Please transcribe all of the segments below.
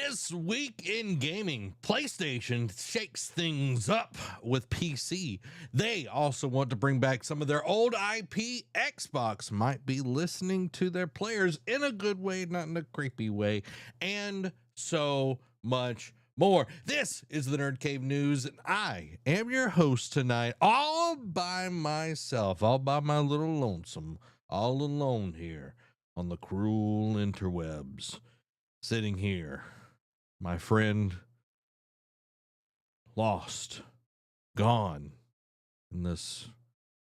This week in gaming, PlayStation shakes things up with PC. They also want to bring back some of their old IP. Xbox might be listening to their players in a good way, not in a creepy way, and so much more. This is the Nerd Cave News, and I am your host tonight, all by myself, all by my little lonesome, all alone here on the cruel interwebs, sitting here. My friend, lost, gone in this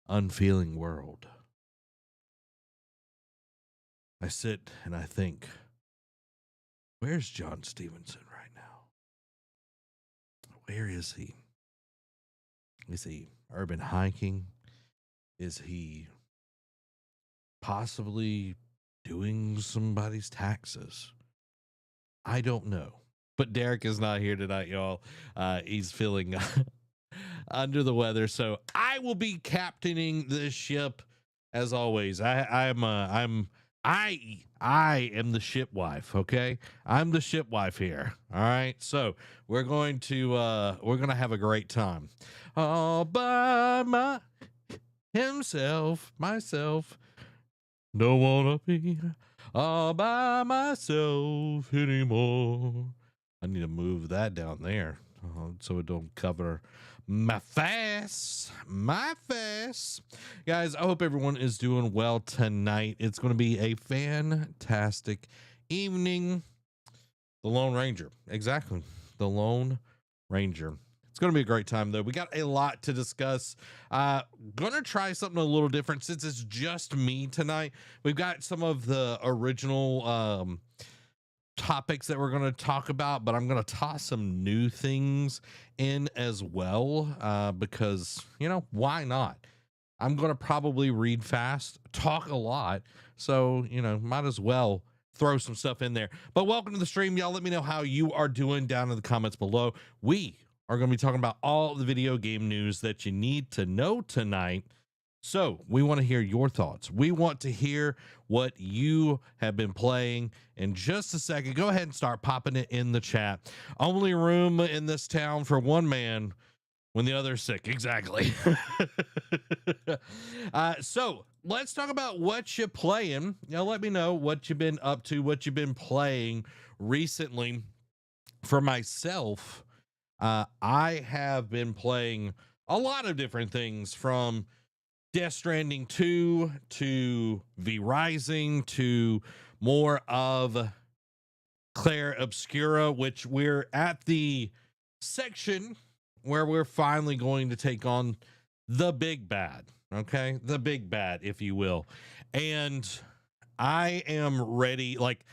unfeeling world. I sit and I think, where's John Stevenson right now? Where is he? Is he urban hiking? Is he possibly doing somebody's taxes? I don't know. But Derek is not here tonight, y'all. He's feeling under the weather, so I will be captaining this ship as always. I am the ship wife. Okay, I'm the ship wife here. All right, so we're gonna have a great time. All by myself. Don't wanna be all by myself anymore. I need to move that down there so it don't cover my face. Guys, I hope everyone is doing well tonight. It's going to be a fantastic evening. The Lone Ranger. Exactly. The Lone Ranger. It's going to be a great time, though. We got a lot to discuss. Going to try something a little different since it's just me tonight. We've got some of the original topics that we're going to talk about, but I'm going to toss some new things in as well because, why not? I'm going to probably read fast, talk a lot, so, might as well throw some stuff in there. But welcome to the stream, y'all. Let me know how you are doing down in the comments below. We are going to be talking about all the video game news that you need to know tonight. So we want to hear your thoughts. We want to hear what you have been playing. In just a second, go ahead and start popping it in the chat. Only room in this town for one man when the other's sick. Exactly. So let's talk about what you're playing. Let me know what you've been up to, what you've been playing recently. For myself, I have been playing a lot of different things, from Death Stranding 2 to V Rising to more of Claire Obscura, which we're at the section where we're finally going to take on the big bad. Okay, the big bad, if you will. And I am ready. Like,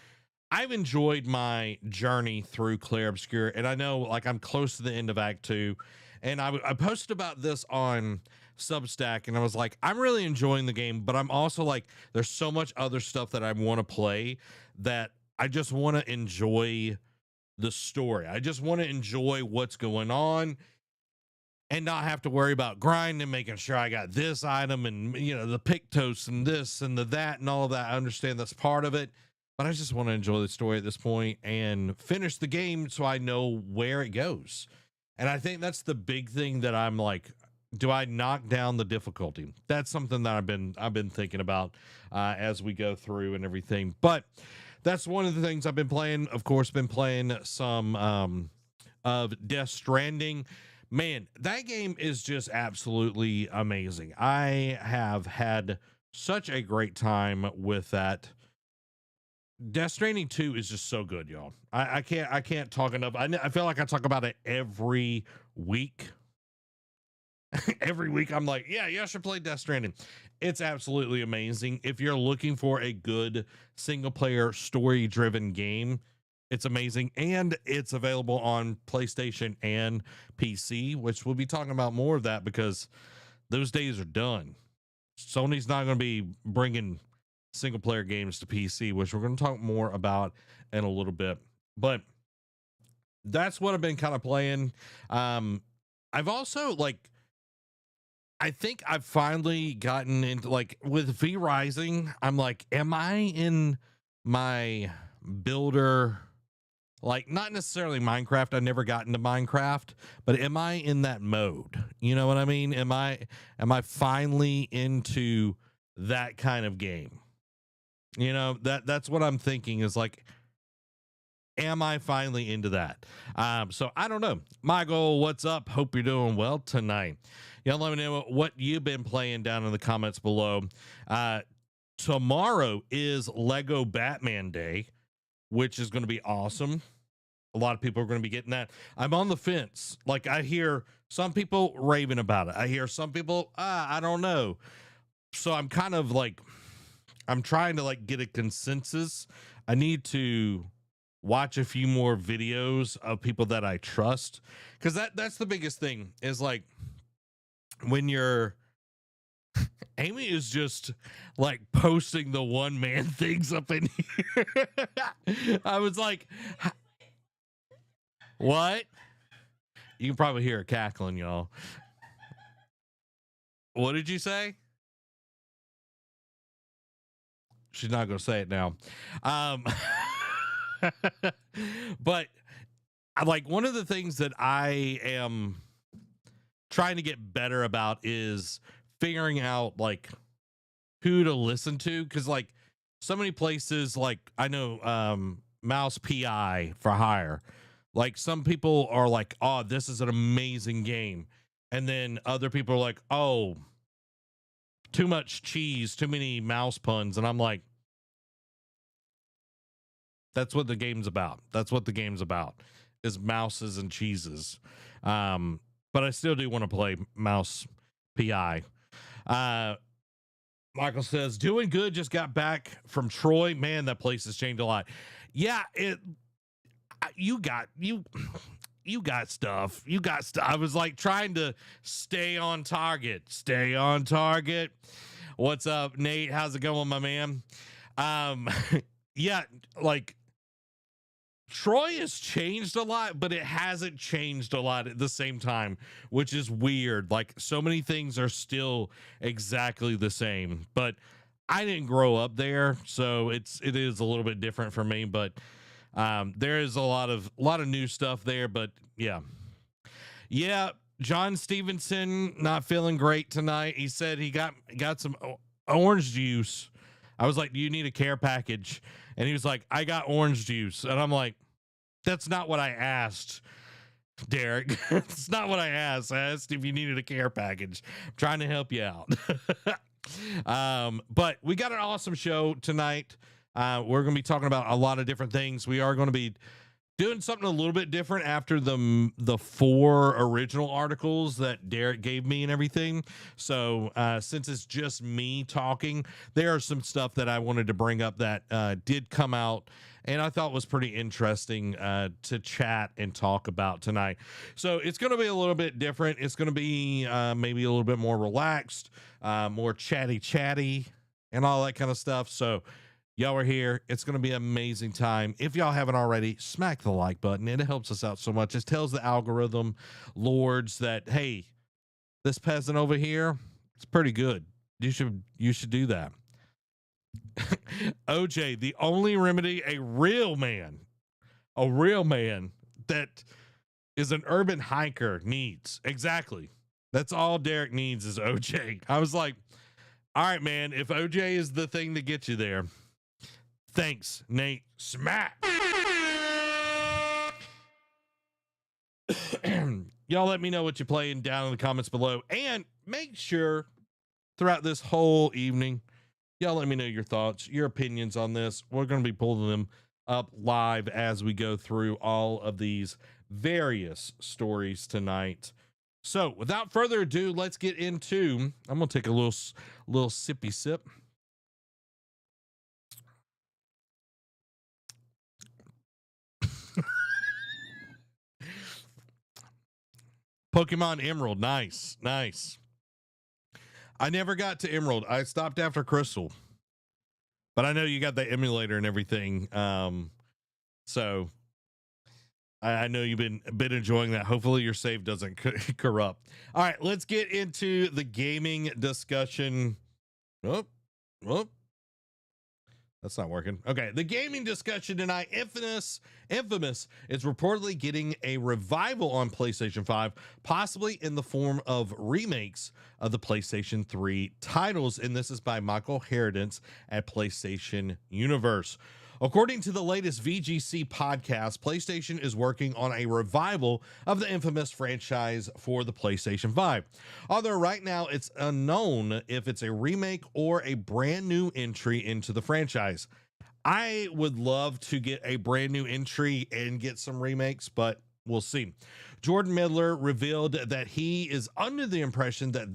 I've enjoyed my journey through Claire Obscura, and I know, like, I'm close to the end of Act 2, and I posted about this on Substack, and I was like, I'm really enjoying the game, but I'm also like, there's so much other stuff that I want to play that I just want to enjoy the story. I just want to enjoy what's going on and not have to worry about grinding, making sure I got this item and, the Pictos and this and the that and all of that. I understand that's part of it, but I just want to enjoy the story at this point and finish the game so I know where it goes. And I think that's the big thing that I'm like, do I knock down the difficulty? That's something that I've been thinking about as we go through and everything. But that's one of the things I've been playing. Of course, been playing some of Death Stranding. Man, that game is just absolutely amazing. I have had such a great time with that. Death Stranding 2 is just so good, y'all. I can't talk enough. I feel like I talk about it every week. Every week I'm like, yeah, you should play Death Stranding. It's absolutely amazing. If you're looking for a good single player story driven game, it's amazing. And it's available on PlayStation and PC, which we'll be talking about more of that because those days are done. Sony's not going to be bringing single player games to PC, which we're going to talk more about in a little bit. But that's what I've been kind of playing. I've also, like, I think I've finally gotten into, like, with V Rising, I'm like, am I in my builder Like, not necessarily Minecraft. I never got into Minecraft, but am I in that mode? You know what I mean? Am I finally into that kind of game? You know, that's what I'm thinking is like, am I finally into that? So I don't know. Michael, what's up? Hope you're doing well tonight. Y'all let me know what you've been playing down in the comments below. Tomorrow is Lego Batman Day, which is going to be awesome. A lot of people are going to be getting that. I'm on the fence. Like, I hear some people raving about it. I hear some people, I don't know. So I'm kind of like, I'm trying to like get a consensus. I need to watch a few more videos of people that I trust, because that's the biggest thing is like when you're Amy is just like posting the one man things up in here. I was like, what? You can probably hear her cackling, y'all. What did you say? She's not going to say it now. Um, but like one of the things that I am trying to get better about is figuring out like who to listen to, because like so many places, like I know Mouse PI for hire, like some people are like, oh, this is an amazing game, and then other people are like, oh, too much cheese, too many mouse puns, and I'm like, that's what the game's about. That's what the game's about, is mouses and cheeses. But I still do want to play Mouse PI. Michael says, doing good. Just got back from Troy. Man, that place has changed a lot. Yeah, you got stuff. You got stuff. I was like trying to stay on target. Stay on target. What's up, Nate? How's it going, my man? Yeah, like Troy has changed a lot, but it hasn't changed a lot at the same time, which is weird. Like so many things are still exactly the same, but I didn't grow up there, so it is a little bit different for me. But there is a lot of new stuff there. But yeah. John Stevenson not feeling great tonight. He said he got some orange juice. I was like, do you need a care package? And he was like, I got orange juice. And I'm like, that's not what I asked, Derek. It's not what I asked. I asked if you needed a care package. I'm trying to help you out. But we got an awesome show tonight. We're going to be talking about a lot of different things. We are going to be doing something a little bit different after the 4 original articles that Derek gave me and everything. So since it's just me talking, there are some stuff that I wanted to bring up that did come out and I thought was pretty interesting to chat and talk about tonight. So it's going to be a little bit different. It's going to be maybe a little bit more relaxed, more chatty and all that kind of stuff. So y'all are here. It's going to be an amazing time. If y'all haven't already, smack the like button. It helps us out so much. It tells the algorithm lords that, hey, this peasant over here, it's pretty good. You should do that. OJ, the only remedy a real man that is an urban hiker needs. Exactly. That's all Derek needs is OJ. I was like, all right, man, if OJ is the thing to get you there, thanks, Nate. Smack. Y'all let me know what you're playing down in the comments below. And make sure throughout this whole evening, y'all let me know your thoughts, your opinions on this. We're going to be pulling them up live as we go through all of these various stories tonight. So without further ado, let's get into, I'm going to take a little sippy sip. Pokemon Emerald. Nice. I never got to Emerald. I stopped after Crystal. But I know you got the emulator and everything. So I know you've been enjoying that. Hopefully your save doesn't corrupt. All right, let's get into the gaming discussion. Oh. That's not working. Okay, the gaming discussion tonight. Infamous is reportedly getting a revival on PlayStation 5, possibly in the form of remakes of the PlayStation 3 titles. And this is by Michael Herodens at PlayStation Universe. According to the latest VGC podcast, PlayStation is working on a revival of the Infamous franchise for the PlayStation 5. Although right now it's unknown if it's a remake or a brand new entry into the franchise. I would love to get a brand new entry and get some remakes, but we'll see. Jordan Midler revealed that he is under the impression that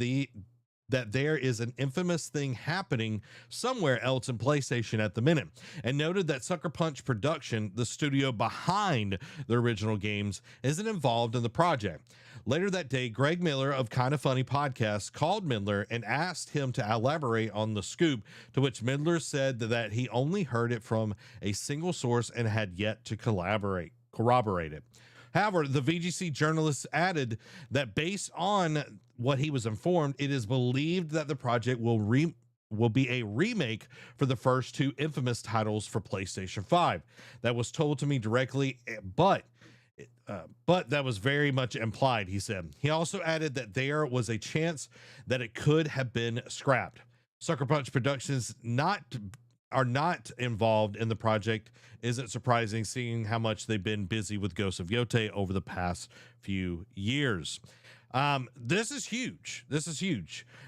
there is an infamous thing happening somewhere else in PlayStation at the minute, and noted that Sucker Punch Production, the studio behind the original games, isn't involved in the project. Later that day, Greg Miller of Kinda Funny podcast called Midler and asked him to elaborate on the scoop, to which Midler said that he only heard it from a single source and had yet to corroborate it. However, the VGC journalist added that based on what he was informed, it is believed that the project will be a remake for the first two Infamous titles for PlayStation 5. That was told to me directly, but that was very much implied, he said. He also added that there was a chance that it could have been scrapped. Sucker Punch Productions are not involved in the project isn't surprising, seeing how much they've been busy with Ghost of Yotei over the past few years. This is huge.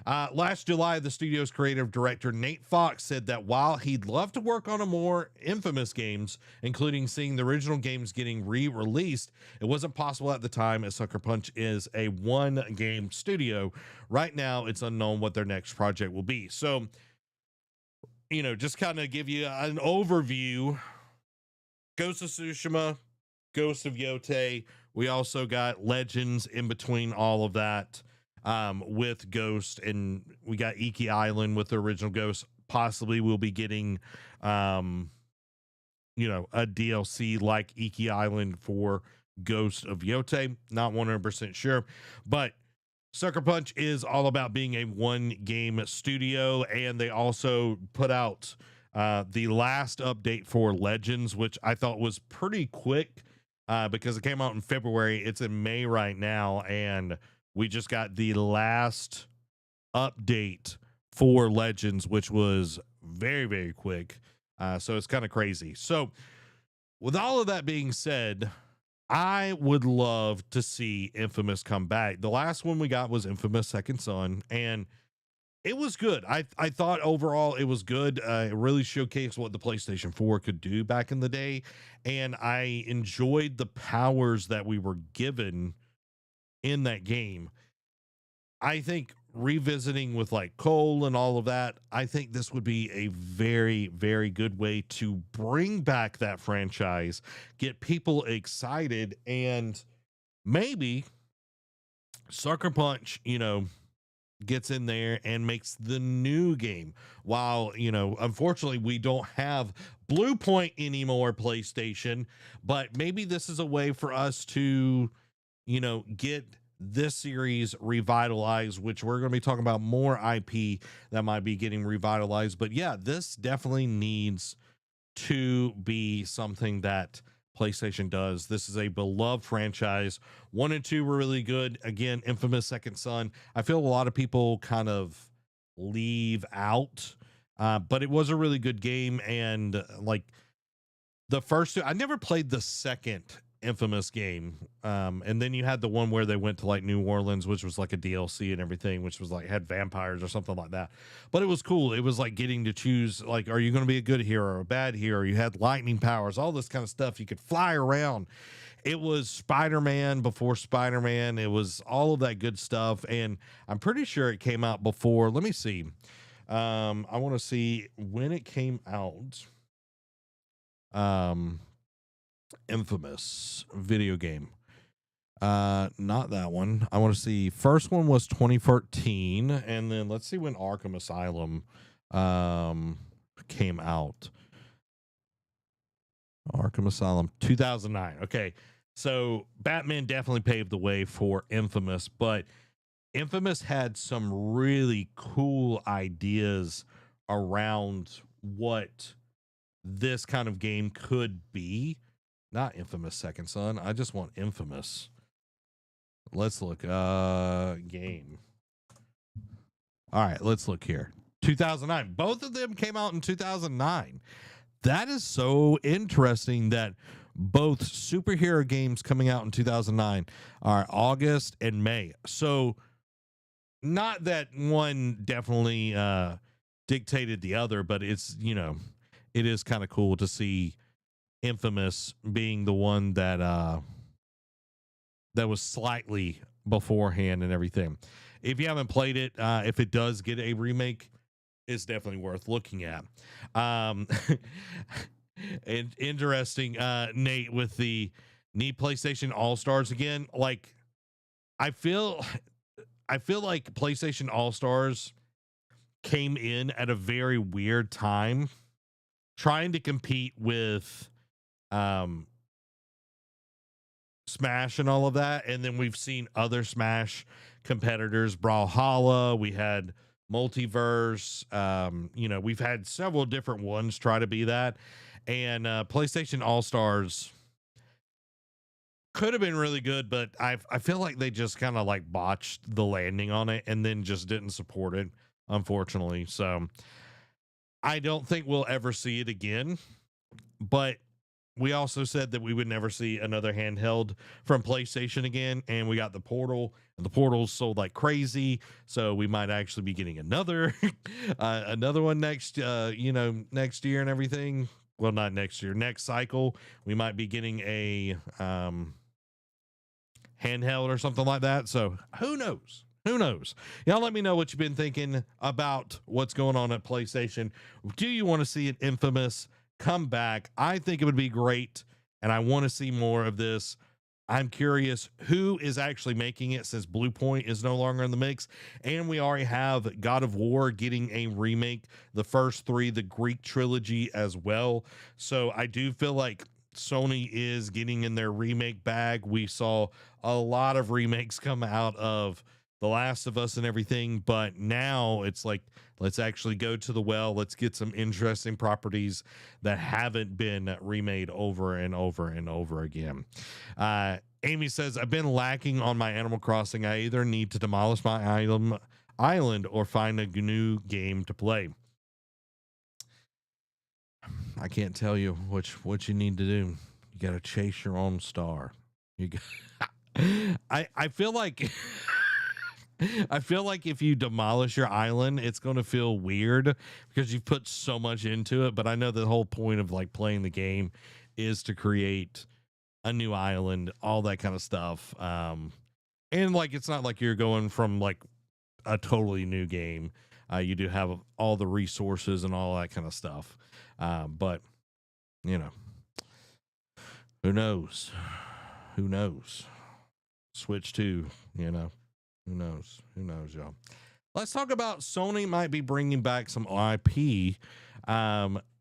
Last July, the studio's creative director, Nate Fox, said that while he'd love to work on a more Infamous games, including seeing the original games getting re-released, it wasn't possible at the time, as Sucker Punch is a one-game studio. Right now, it's unknown what their next project will be. So, just kind of give you an overview. Ghost of Tsushima, Ghost of Yotei. We also got Legends in between all of that, with Ghost, and we got Iki Island with the original Ghost. Possibly we'll be getting, a DLC like Iki Island for Ghost of Yotei. Not 100% sure, but Sucker Punch is all about being a one-game studio, and they also put out the last update for Legends, which I thought was pretty quick because it came out in February. It's in May right now, and we just got the last update for Legends, which was very, very quick. So it's kind of crazy. So with all of that being said, I would love to see Infamous come back. The last one we got was Infamous Second Son, and it was good. I thought overall it was good. It really showcased what the PlayStation 4 could do back in the day, and I enjoyed the powers that we were given in that game. I think revisiting with like Cole and all of that, I think this would be a very, very good way to bring back that franchise, get people excited, and maybe Sucker Punch, gets in there and makes the new game. While, unfortunately we don't have Blue Point anymore, PlayStation, but maybe this is a way for us to, get this series revitalized, which we're going to be talking about more IP that might be getting revitalized. But yeah, this definitely needs to be something that PlayStation does. This is a beloved franchise. 1 and 2 were really good. Again, Infamous Second Son, I feel a lot of people kind of leave out, but it was a really good game. And like the first two, I never played the second Infamous game, and then you had the one where they went to like New Orleans, which was like a DLC and everything, which was like had vampires or something like that. But it was cool. It was like getting to choose, like, are you going to be a good hero or a bad hero? You had lightning powers, all this kind of stuff. You could fly around. It was Spider-Man before Spider-Man. It was all of that good stuff, and I'm pretty sure it came out before. Let me see. I want to see when it came out. Infamous video game. Not that one. I want to see. First one was 2013, and then let's see when Arkham Asylum came out. Arkham Asylum 2009. Okay. So Batman definitely paved the way for Infamous, but Infamous had some really cool ideas around what this kind of game could be. Not Infamous Second Son. I just want Infamous. Let's look. Game. All right, let's look here. 2009. Both of them came out in 2009. That is so interesting that both superhero games coming out in 2009 are August and May. So not that one definitely dictated the other, but it's, you know, it is kind of cool to see Infamous being the one that that was slightly beforehand and everything. If you haven't played it, if it does get a remake, it's definitely worth looking at. And interesting, Nate, with the need PlayStation All Stars again. Like, I feel like PlayStation All Stars came in at a very weird time, trying to compete with Smash and all of that. And then we've seen other Smash competitors, Brawlhalla. We had Multiverse. You know, we've had several different ones try to be that. And PlayStation All Stars could have been really good, but I feel like they just kind of like botched the landing on it and then just didn't support it, unfortunately. So I don't think we'll ever see it again. But we also said that we would never see another handheld from PlayStation again, and we got the Portal, and the Portal's sold like crazy, so we might actually be getting another another one next next year and everything. Well, not next year, next cycle we might be getting a handheld or something like that. So who knows? Who knows? Y'all let me know what you've been thinking about what's going on at PlayStation. Do you want to see an Infamous come back? I think it would be great, and I want to see more of this. I'm curious who is actually making it, since Blue Point is no longer in the mix, and we already have God of War getting a remake, the first three, the Greek trilogy as well. So I do feel like Sony is getting in their remake bag. We saw a lot of remakes come out of The Last of Us and everything, but now it's like, let's actually go to the well. Let's get some interesting properties that haven't been remade over and over and over again. Amy says, I've been lacking on my Animal Crossing. I either need to demolish my island or find a new game to play. I can't tell you what you need to do. You got to chase your own star. You got, I feel like I feel like if you demolish your island, it's going to feel weird because you've put so much into it. But I know the whole point of like playing the game is to create a new island, all that kind of stuff. And like, it's not like you're going from like a totally new game. You do have all the resources and all that kind of stuff. But you know, who knows? Who knows? Switch 2, you know. Who knows? Who knows, y'all? Let's talk about Sony might be bringing back some IP.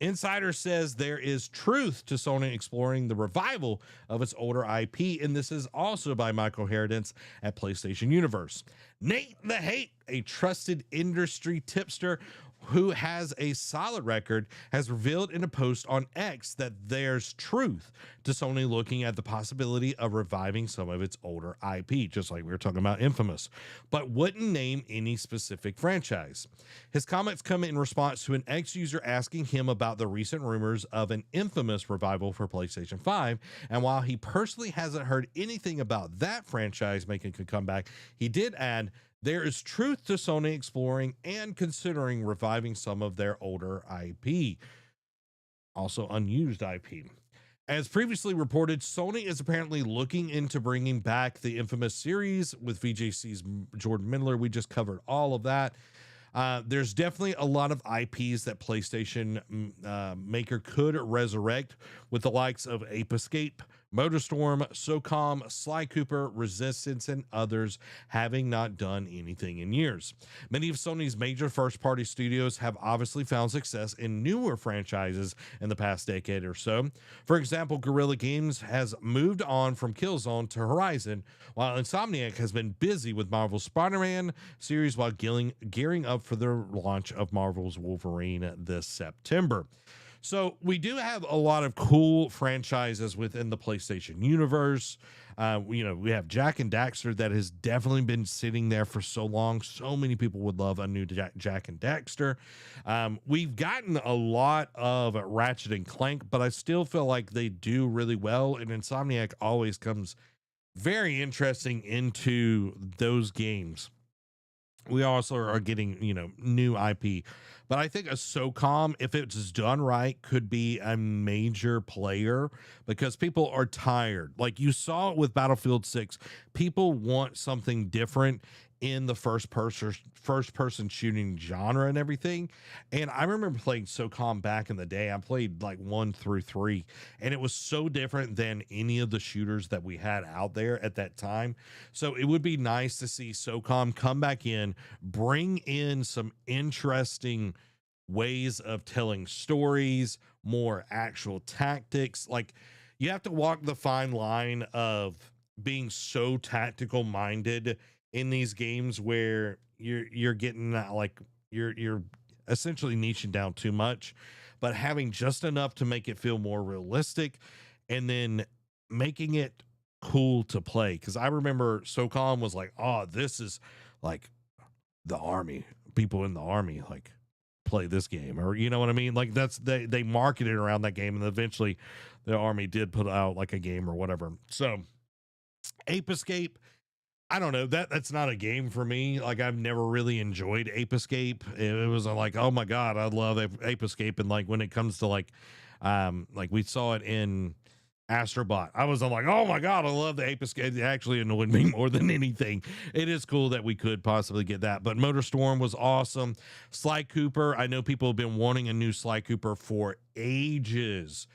Insider says there is truth to Sony exploring the revival of its older IP, and this is also by Michael Herodence at PlayStation Universe. Nate the Hate, a trusted industry tipster who has a solid record, has revealed in a post on X that there's truth to Sony looking at the possibility of reviving some of its older IP, just like we were talking about Infamous, but wouldn't name any specific franchise. His comments come in response to an X user asking him about the recent rumors of an Infamous revival for PlayStation 5, and while he personally hasn't heard anything about that franchise making a comeback, he did add, there is truth to Sony exploring and considering reviving some of their older IP, also unused IP. As previously reported, Sony is apparently looking into bringing back the Infamous series with VJC's Jordan Miller. We just covered all of that. There's definitely a lot of IPs that PlayStation maker could resurrect, with the likes of Ape Escape, Motorstorm, SOCOM, Sly Cooper, Resistance, and others having not done anything in years. Many of Sony's major first-party studios have obviously found success in newer franchises in the past decade or so. For example, Guerrilla Games has moved on from Killzone to Horizon, while Insomniac has been busy with Marvel's Spider-Man series while gearing up for the launch of Marvel's Wolverine this September. So we do have a lot of cool franchises within the PlayStation universe. We have Jack and Daxter that has definitely been sitting there for so long. So many people would love a new Jack and Daxter. We've gotten a lot of Ratchet and Clank, but I still feel like they do really well. And Insomniac always comes very interesting into those games. We also are getting, new IP, but I think a SOCOM, if it's done right, could be a major player because people are tired. Like you saw it with Battlefield 6, people want something different in the first person shooting genre and everything. And I remember playing SOCOM back in the day. I played like 1 through 3, and it was so different than any of the shooters that we had out there at that time. So it would be nice to see SOCOM come back in, bring in some interesting ways of telling stories, more actual tactics. Like you have to walk the fine line of being so tactical minded in these games where you're getting like you're essentially niching down too much, but having just enough to make it feel more realistic, and then making it cool to play. Because I remember SOCOM was like, oh, this is like the army, people in the army like play this game, or you know what I mean? Like that's they marketed around that game, and eventually the army did put out like a game or whatever. So Ape Escape, I don't know, that's not a game for me. Like I've never really enjoyed Ape Escape. It was like, oh my god, I love Ape Escape. And like when it comes to like we saw it in Astrobot, I was like, oh my god, I love the Ape Escape. It actually annoyed me more than anything. It is cool that we could possibly get that, but Motorstorm was awesome. Sly Cooper, I know people have been wanting a new Sly Cooper for ages.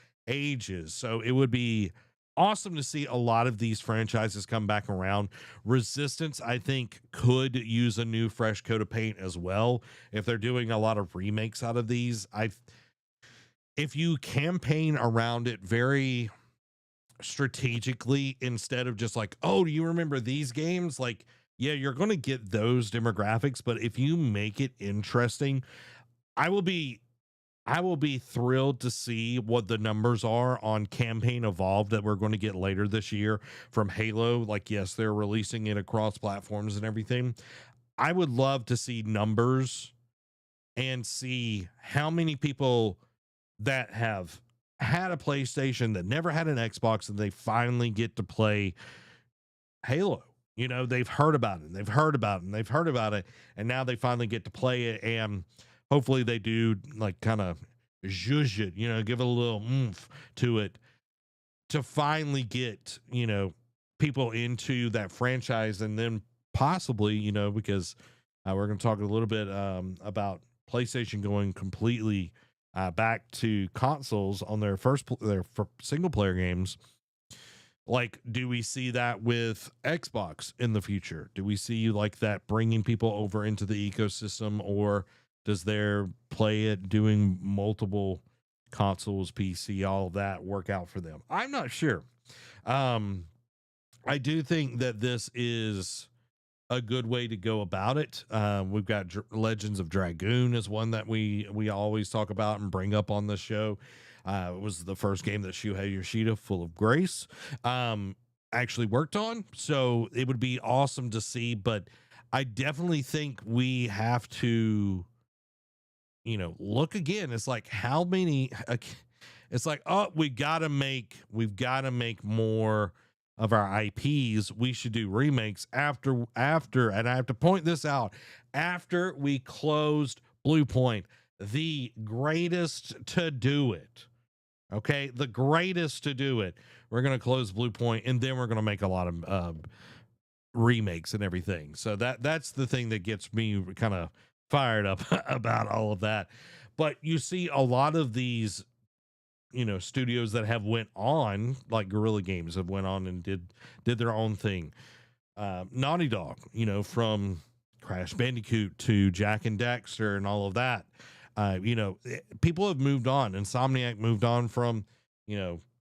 So it would be awesome to see a lot of these franchises come back around. Resistance, I think, could use a new fresh coat of paint as well if they're doing a lot of remakes out of these. If you campaign around it very strategically instead of just like, oh, do you remember these games? Like, yeah, you're going to get those demographics, but if you make it interesting, I will be thrilled to see what the numbers are on Campaign Evolved that we're going to get later this year from Halo. Like, yes, they're releasing it across platforms and everything. I would love to see numbers and see how many people that have had a PlayStation that never had an Xbox and they finally get to play Halo. They've heard about it, and they've heard about it, and they've heard about it, and now they finally get to play it. And hopefully they do like kind of zhuzh it, give it a little oomph to it to finally get, people into that franchise. And then possibly, because we're going to talk a little bit about PlayStation going completely back to consoles on their single player games. Like, do we see that with Xbox in the future? Do we see like that bringing people over into the ecosystem, or does their play it doing multiple consoles, PC, all of that work out for them? I'm not sure. I do think that this is a good way to go about it. We've got Legends of Dragoon is one that we always talk about and bring up on the show. It was the first game that Shuhei Yoshida, full of grace, actually worked on. So it would be awesome to see, but I definitely think we have to, look again. It's like how many, it's like, oh, we've got to make more of our IPs. We should do remakes after, and I have to point this out, after we closed Blue Point, the greatest to do it. Okay, the greatest to do it. We're going to close Blue Point, and then we're going to make a lot of remakes and everything. So that's the thing that gets me kind of fired up about all of that. But you see a lot of these, studios that have went on, like Guerrilla Games have went on and did their own thing. Naughty Dog, from Crash Bandicoot to Jack and Daxter and all of that. People have moved on. Insomniac moved on from,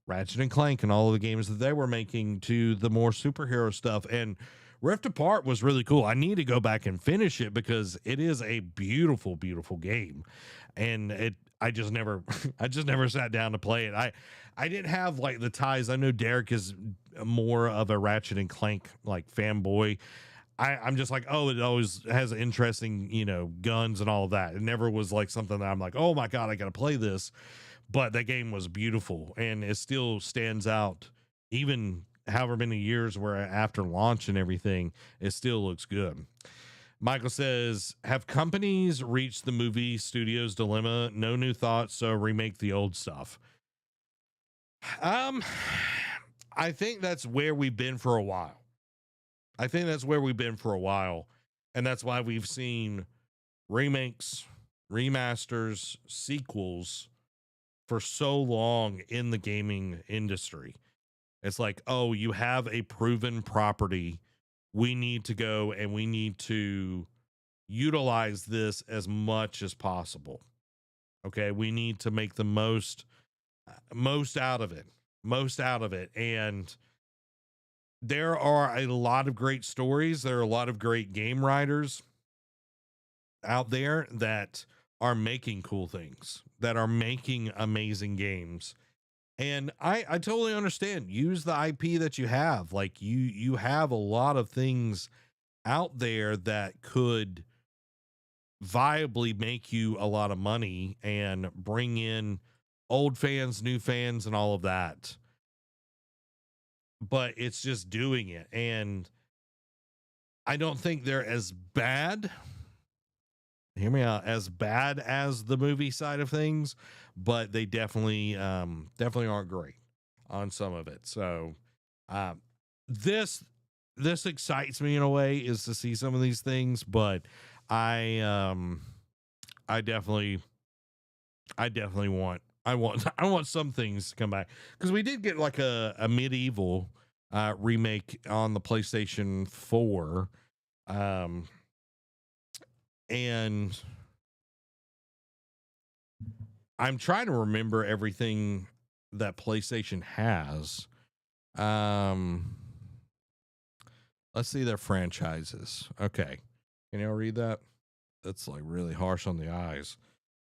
Ratchet and Clank and all of the games that they were making to the more superhero stuff. And Rift Apart was really cool. I need to go back and finish it because it is a beautiful, beautiful game. And I just never, I just never sat down to play it. I didn't have like the ties. I know Derek is more of a Ratchet and Clank like fanboy. I'm just like, oh, it always has interesting, guns and all of that. It never was like something that I'm like, oh my God, I got to play this. But that game was beautiful and it still stands out, even however many years were after launch and everything, it still looks good. Michael says, have companies reached the movie studio's dilemma? No new thoughts, so remake the old stuff. Um, I think that's where we've been for a while. And that's why we've seen remakes, remasters, sequels for so long in the gaming industry. It's like, oh, you have a proven property. We need to go and we need to utilize this as much as possible. Okay, we need to make the most out of it. And there are a lot of great stories. There are a lot of great game writers out there that are making cool things, that are making amazing games. And I totally understand. Use the IP that you have. Like you have a lot of things out there that could viably make you a lot of money and bring in old fans, new fans, and all of that. But it's just doing it. And I don't think they're as bad. Hear me out, as bad as the movie side of things, but they definitely aren't great on some of it. So um this excites me in a way, is to see some of these things, but I um I definitely want I want some things to come back, because we did get like a medieval remake on the PlayStation 4, and I'm trying to remember everything that PlayStation has. Um, let's see their franchises. Okay, can y'all read that? That's like really harsh on the eyes.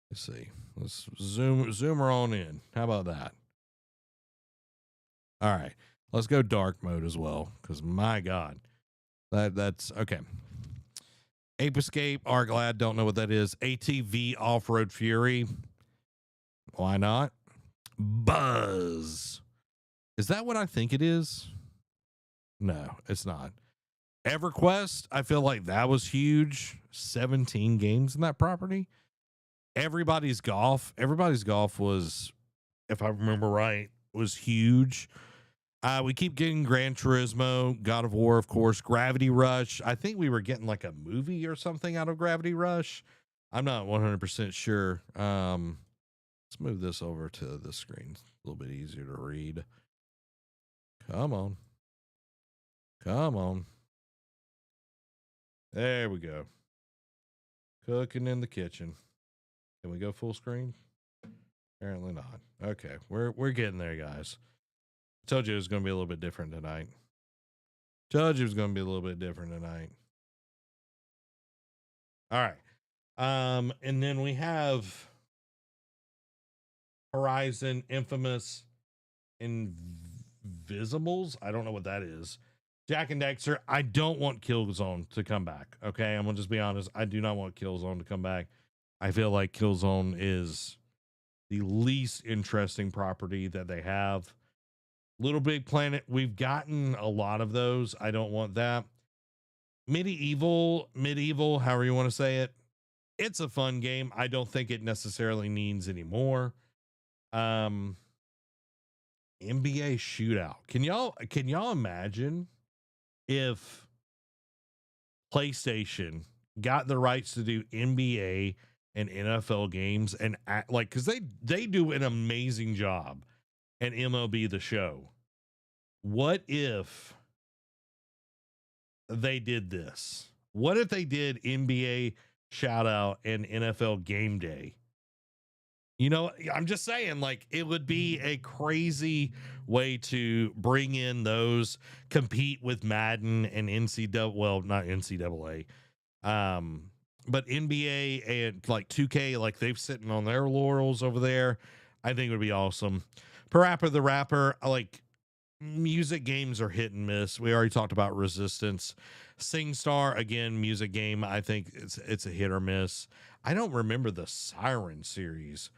Let's see. Let's zoom her on in. How about that? All right, let's go dark mode as well, because my God, that's okay. Ape Escape, Arglad, don't know what that is. ATV Off Road Fury. Why not? Buzz. Is that what I think it is? No, it's not. EverQuest, I feel like that was huge. 17 games in that property. Everybody's Golf was, if I remember right, was huge. We keep getting Gran Turismo, God of War, of course, Gravity Rush. I think we were getting like a movie or something out of Gravity Rush. I'm not 100% sure. Let's move this over to the screen. It's a little bit easier to read. Come on. There we go. Cooking in the kitchen. Can we go full screen? Apparently not. Okay, we're getting there, guys. Told you it was going to be a little bit different tonight. All right. And then we have Horizon Infamous Invisibles. I don't know what that is. Jack and Dexter. I don't want Killzone to come back. Okay, I'm gonna just be honest. I do not want Killzone to come back. I feel like Killzone is the least interesting property that they have. Little Big Planet, we've gotten a lot of those. I don't want that. Medieval, however you want to say it. It's a fun game. I don't think it necessarily needs any more. NBA Shootout. Can y'all imagine if PlayStation got the rights to do NBA and NFL games and like, because they do an amazing job, and MLB The Show. What if they did this? What if they did NBA Shout Out and NFL Game Day You know, I'm just saying, like, it would be a crazy way to bring in those, compete with Madden and NCAA, well, not NCAA, but NBA and like 2K, like they've sitting on their laurels over there. I think it would be awesome. Parappa the Rapper, like music games are hit and miss. We already talked about Resistance. SingStar, again, music game. I think it's a hit or miss. I don't remember the Siren series.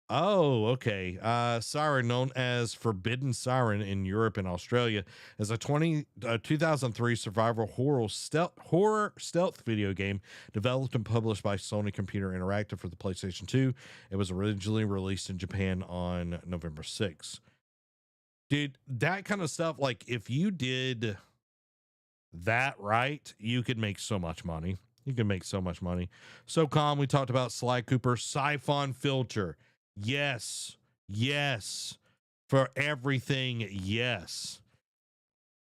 Oh, okay. Siren, known as Forbidden Siren in Europe and Australia, is a 2003 survival horror stealth video game developed and published by Sony Computer Interactive for the PlayStation 2. It was originally released in Japan on November 6th. Dude, that kind of stuff, like if you did that right, you could make so much money. You can make so much money. So calm. We talked about Sly Cooper, Siphon Filter. Yes. Yes. For everything. Yes.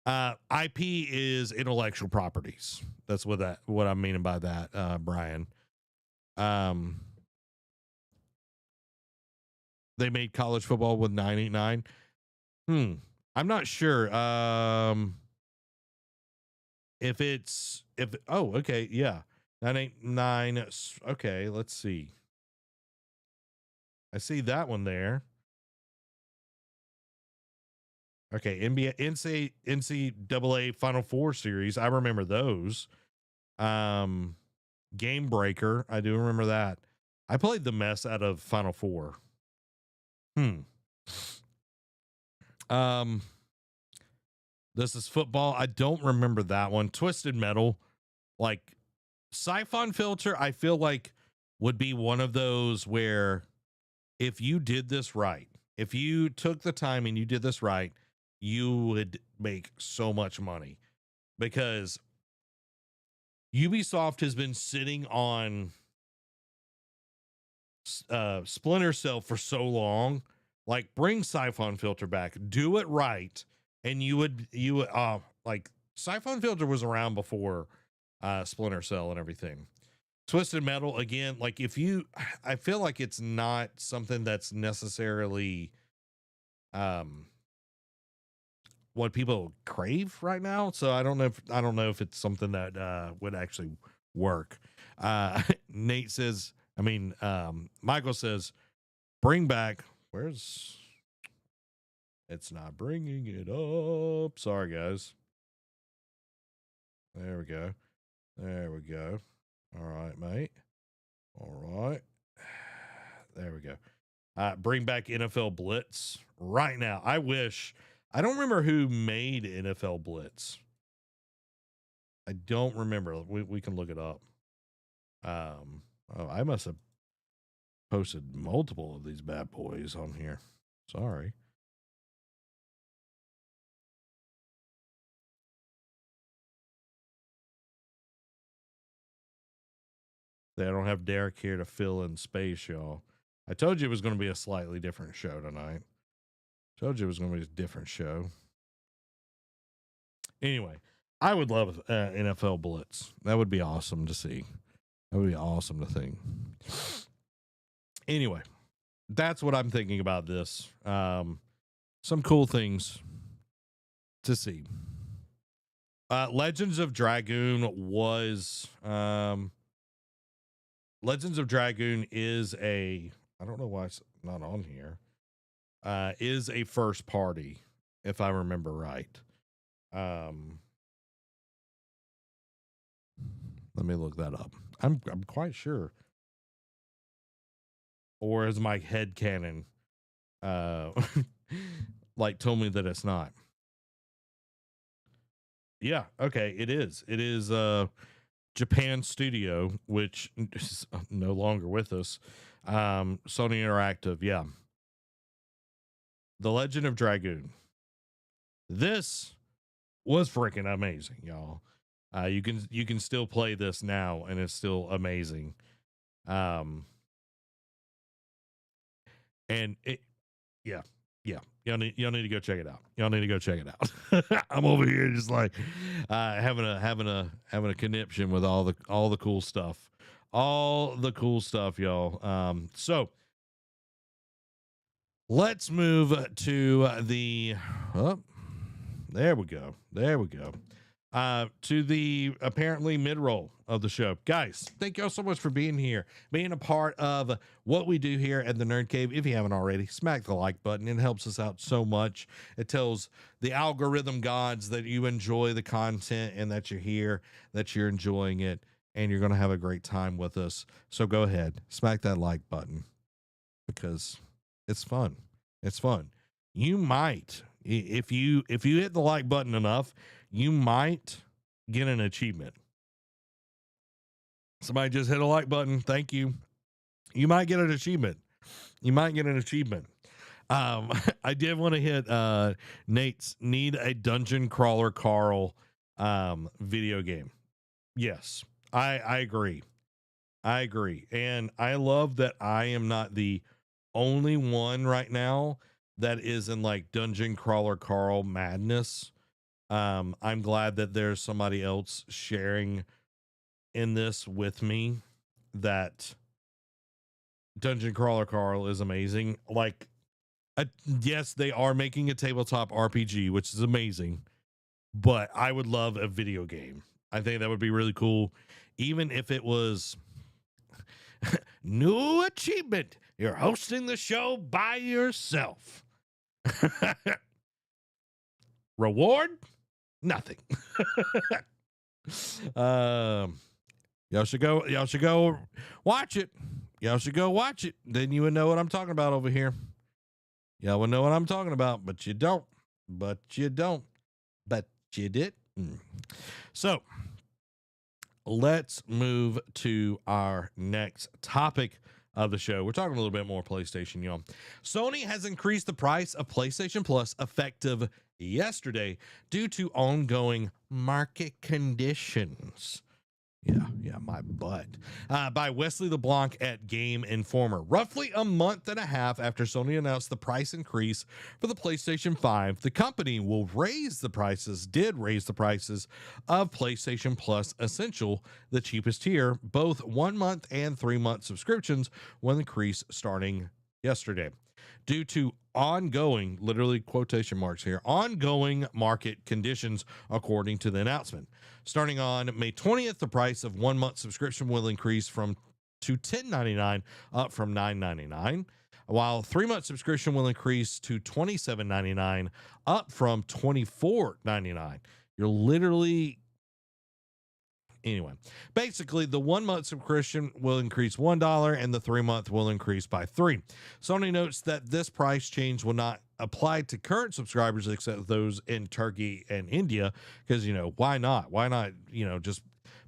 IP is intellectual properties. That's what I'm meaning by that, Brian. Um, they made college football with 989. I'm not sure. If oh, okay, yeah. 989. Okay, let's see. I see that one there. Okay, NCAA Final Four series. I remember those. Game Breaker. I do remember that. I played the mess out of Final Four. Um, this is football. I don't remember that one. Twisted Metal, like Siphon Filter. I feel like would be one of those where if you did this right, if you took the time and you did this right, you would make so much money, because Ubisoft has been sitting on Splinter Cell for so long. Like, bring Siphon Filter back, do it right, and you would like Siphon Filter was around before Splinter Cell and everything. Twisted Metal, again, like if you, I feel like it's not something that's necessarily what people crave right now. So I don't know if it's something that would actually work. Nate says, Michael says, bring back, where's, it's not bringing it up. Sorry, guys. There we go. There we go. All right, mate. All right. There we go. Bring back NFL Blitz right now. I wish. I don't remember who made NFL Blitz. I don't remember. We can look it up. I must have posted multiple of these bad boys on here. Sorry. They don't have Derek here to fill in space, y'all. I told you it was going to be a slightly different show tonight. Told you it was going to be a different show. Anyway, I would love NFL Blitz. That would be awesome to see. That would be awesome to think. Anyway, that's what I'm thinking about this. Some cool things to see. Legends of Dragoon was Legends of Dragoon is a, I don't know why it's not on here. Is a first party, if I remember right. Let me look that up. I'm quite sure. Or is my head canon like told me that it's not? Yeah, okay, it is. It is Japan Studio, which is no longer with us. Sony Interactive, yeah. The Legend of Dragoon. This was freaking amazing, y'all. You can still play this now, and it's still amazing. And it, yeah, y'all need to go check it out. Y'all need to go check it out. I'm over here just like having a conniption with all the cool stuff, y'all. So Let's move to the, oh, there we go. There we go. To the apparently mid roll of the show. Guys, thank y'all so much for being here, being a part of what we do here at the Nerd Cave. If you haven't already, smack the like button. It helps us out so much. It tells the algorithm gods that you enjoy the content and that you're here, that you're enjoying it, and you're going to have a great time with us. So go ahead, smack that like button because it's fun. It's fun. You might, if you hit the like button enough, you might get an achievement. Somebody just hit a like button. Thank you. You might get an achievement. You might get an achievement. I did want to hit Nate's need a dungeon crawler Carl video game. Yes, I agree. I agree. And I love that I am not the only one right now that is in like dungeon crawler Carl madness. I'm glad that there's somebody else sharing in this with me, that dungeon crawler Carl is amazing. Like, yes, they are making a tabletop RPG, which is amazing, but I would love a video game. I think that would be really cool. Even if it was new achievement, you're hosting the show by yourself. Reward? Nothing. Y'all should go watch it. Y'all should go watch it. Then you would know what I'm talking about over here. Y'all would know what I'm talking about, but you don't. But you don't. But you did. So let's move to our next topic of the show. We're talking a little bit more PlayStation, y'all. Sony has increased the price of PlayStation Plus effective yesterday due to ongoing market conditions. Yeah, my butt. By Wesley LeBlanc at Game Informer. Roughly a month and a half after Sony announced the price increase for the PlayStation 5, the company did raise the prices of PlayStation Plus Essential, the cheapest tier. Both 1 month and 3 month subscriptions will increase starting yesterday, due to ongoing, literally quotation marks here, ongoing market conditions, according to the announcement. Starting on May 20th, the price of 1 month subscription will increase to $10.99, up from $9.99, while 3 month subscription will increase to $27.99, up from $24.99. You're literally... Anyway, basically, the 1 month subscription will increase $1 and the 3 month will increase by $3. Sony notes that this price change will not apply to current subscribers except those in Turkey and India, because, why not? Why not, just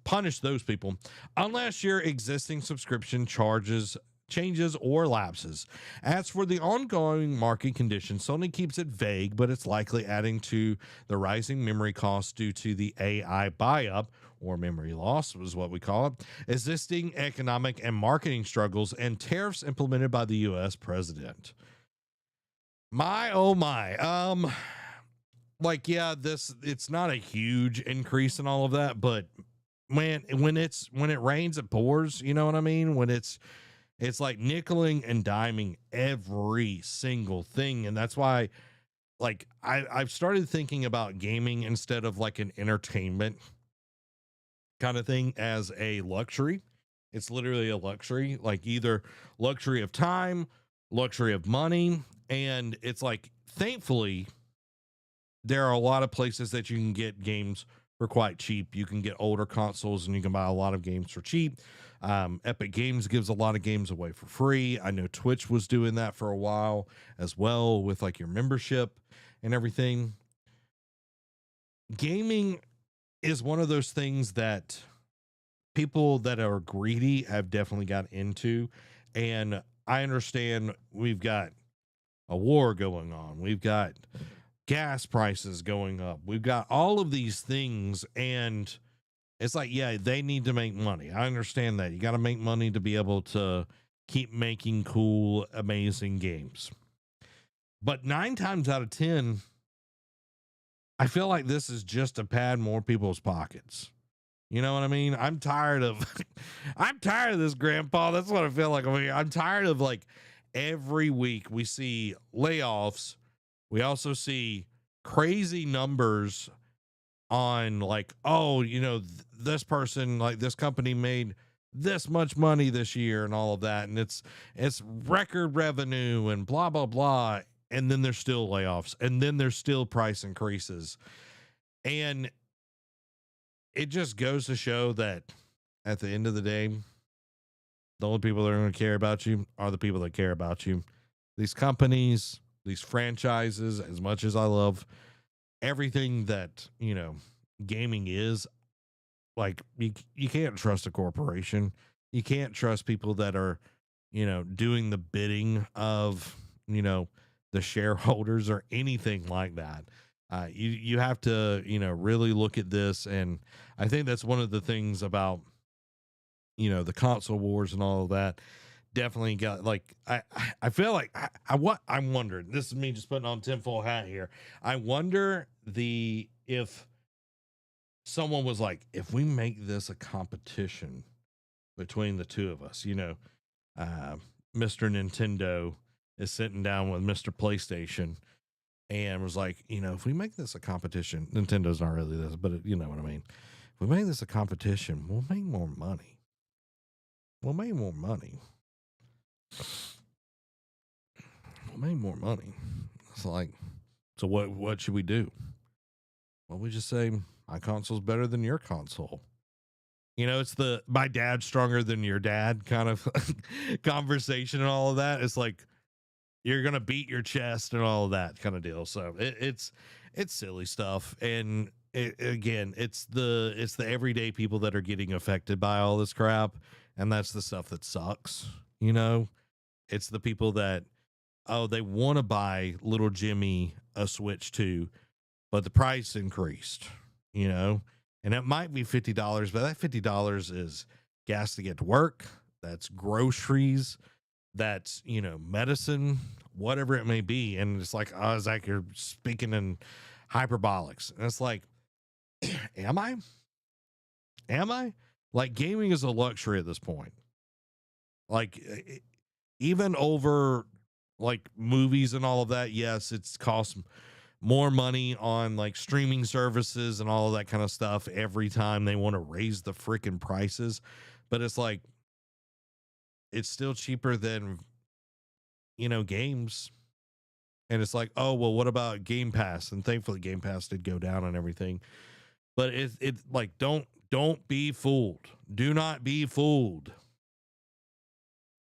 punish those people unless your existing subscription changes or lapses. As for the ongoing market conditions, Sony keeps it vague, but it's likely adding to the rising memory costs due to the AI buy-up, or memory loss is what we call it, existing economic and marketing struggles, and tariffs implemented by the US president. My, oh my. It's not a huge increase in all of that, but when it rains, it pours, you know what I mean? When it's like nickeling and diming every single thing. And that's why, like, I've started thinking about gaming instead of like an entertainment kind of thing as a luxury. It's literally a luxury, like either luxury of time, luxury of money. And it's like, thankfully, there are a lot of places that you can get games for quite cheap. You can get older consoles and you can buy a lot of games for cheap. Epic Games gives a lot of games away for free. I know Twitch was doing that for a while as well, with like your membership and everything. Gaming is one of those things that people that are greedy have definitely got into. And I understand we've got a war going on. We've got gas prices going up. We've got all of these things, and it's like, yeah, they need to make money. I understand that. You got to make money to be able to keep making cool, amazing games. But 9 times out of 10, I feel like this is just to pad more people's pockets. You know what I mean? I'm tired of this, grandpa. That's what I feel like over here. I'm tired of like every week we see layoffs. We also see crazy numbers on like, oh, this person, like this company made this much money this year and all of that, and it's record revenue and blah blah blah, and then there's still layoffs, and then there's still price increases, and it just goes to show that at the end of the day, the only people that are going to care about you are the people that care about you. These companies, these franchises, as much as I love everything that, gaming is, like you can't trust a corporation. You can't trust people that are, doing the bidding of, the shareholders or anything like that. You have to, really look at this. And I think that's one of the things about, the console wars and all of that. Definitely got like I feel like I'm wondering. This is me just putting on tinfoil hat here. I wonder if someone was like, if we make this a competition between the two of us, Mr. Nintendo is sitting down with Mr. PlayStation and was like, if we make this a competition, Nintendo's not really this, but you know what I mean. If we make this a competition, we'll make more money. We'll make more money. We'll make more money. It's like, so what should we do? Well, we just say my console's better than your console. It's the my dad's stronger than your dad kind of conversation and all of that. It's like you're gonna beat your chest and all of that kind of deal. So it's silly stuff, and again, it's the everyday people that are getting affected by all this crap, and that's the stuff that sucks. It's the people that, oh, they want to buy little Jimmy a Switch 2, but the price increased, and it might be $50, but that $50 is gas to get to work. That's groceries. That's, medicine, whatever it may be. And it's like, oh, Zach, you're speaking in hyperbolics. And it's like, am I? Like, gaming is a luxury at this point. Like, even over like movies and all of that, yes, it's cost more money on like streaming services and all of that kind of stuff every time they want to raise the freaking prices. But it's like, it's still cheaper than, games. And it's like, oh, well, what about Game Pass? And thankfully Game Pass did go down and everything. But it's like, don't be fooled. Do not be fooled.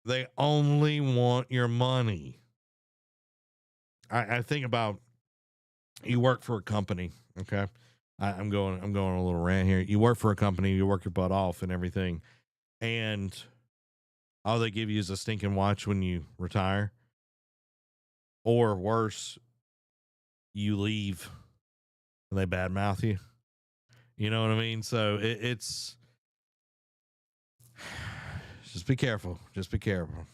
They only want your money. I think about, you work for a company, okay? I'm going a little rant here. You work for a company, you work your butt off and everything, and all they give you is a stinking watch when you retire, or worse, you leave and they badmouth you. You know what I mean? So it's just be careful. Just be careful.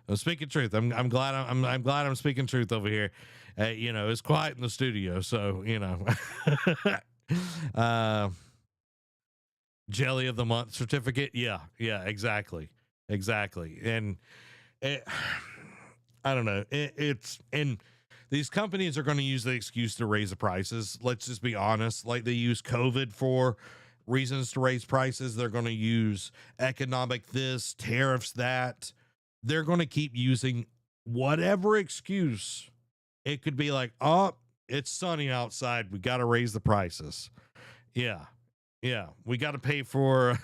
I'm speaking truth. I'm glad I'm glad I'm speaking truth over here. It's quiet in the studio, so uh, jelly of the month certificate. Yeah, exactly, and I don't know. It's and these companies are going to use the excuse to raise the prices. Let's just be honest. Like, they use COVID for reasons to raise prices. They're going to use economic this, tariffs that. They're going to keep using whatever excuse. It could be like, oh, it's sunny outside, we got to raise the prices. Yeah. We got to pay for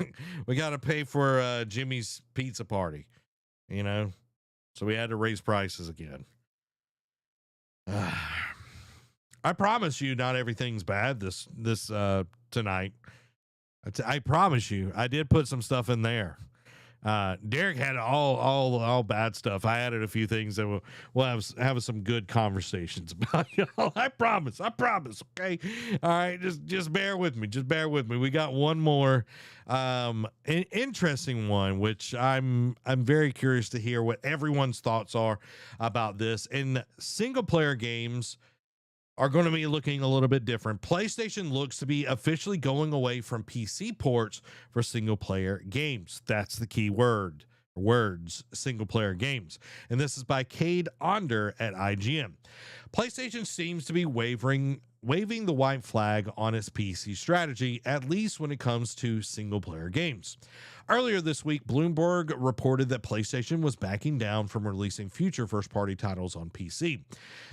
Jimmy's pizza party, so we had to raise prices again. I promise you, not everything's bad this tonight. I promise you, I did put some stuff in there. Derek had all bad stuff. I added a few things that we'll have some good conversations about. Y'all, I promise. Okay, all right. Just bear with me. We got one more interesting one, which I'm very curious to hear what everyone's thoughts are about this. In single player games, are going to be looking a little bit different. PlayStation looks to be officially going away from PC ports for single player games. That's the key word. Words, single player games. And this is by Cade Onder at IGN. PlayStation seems to be waving the white flag on its PC strategy, at least when it comes to single player games. Earlier this week, Bloomberg reported that PlayStation was backing down from releasing future first-party titles on PC.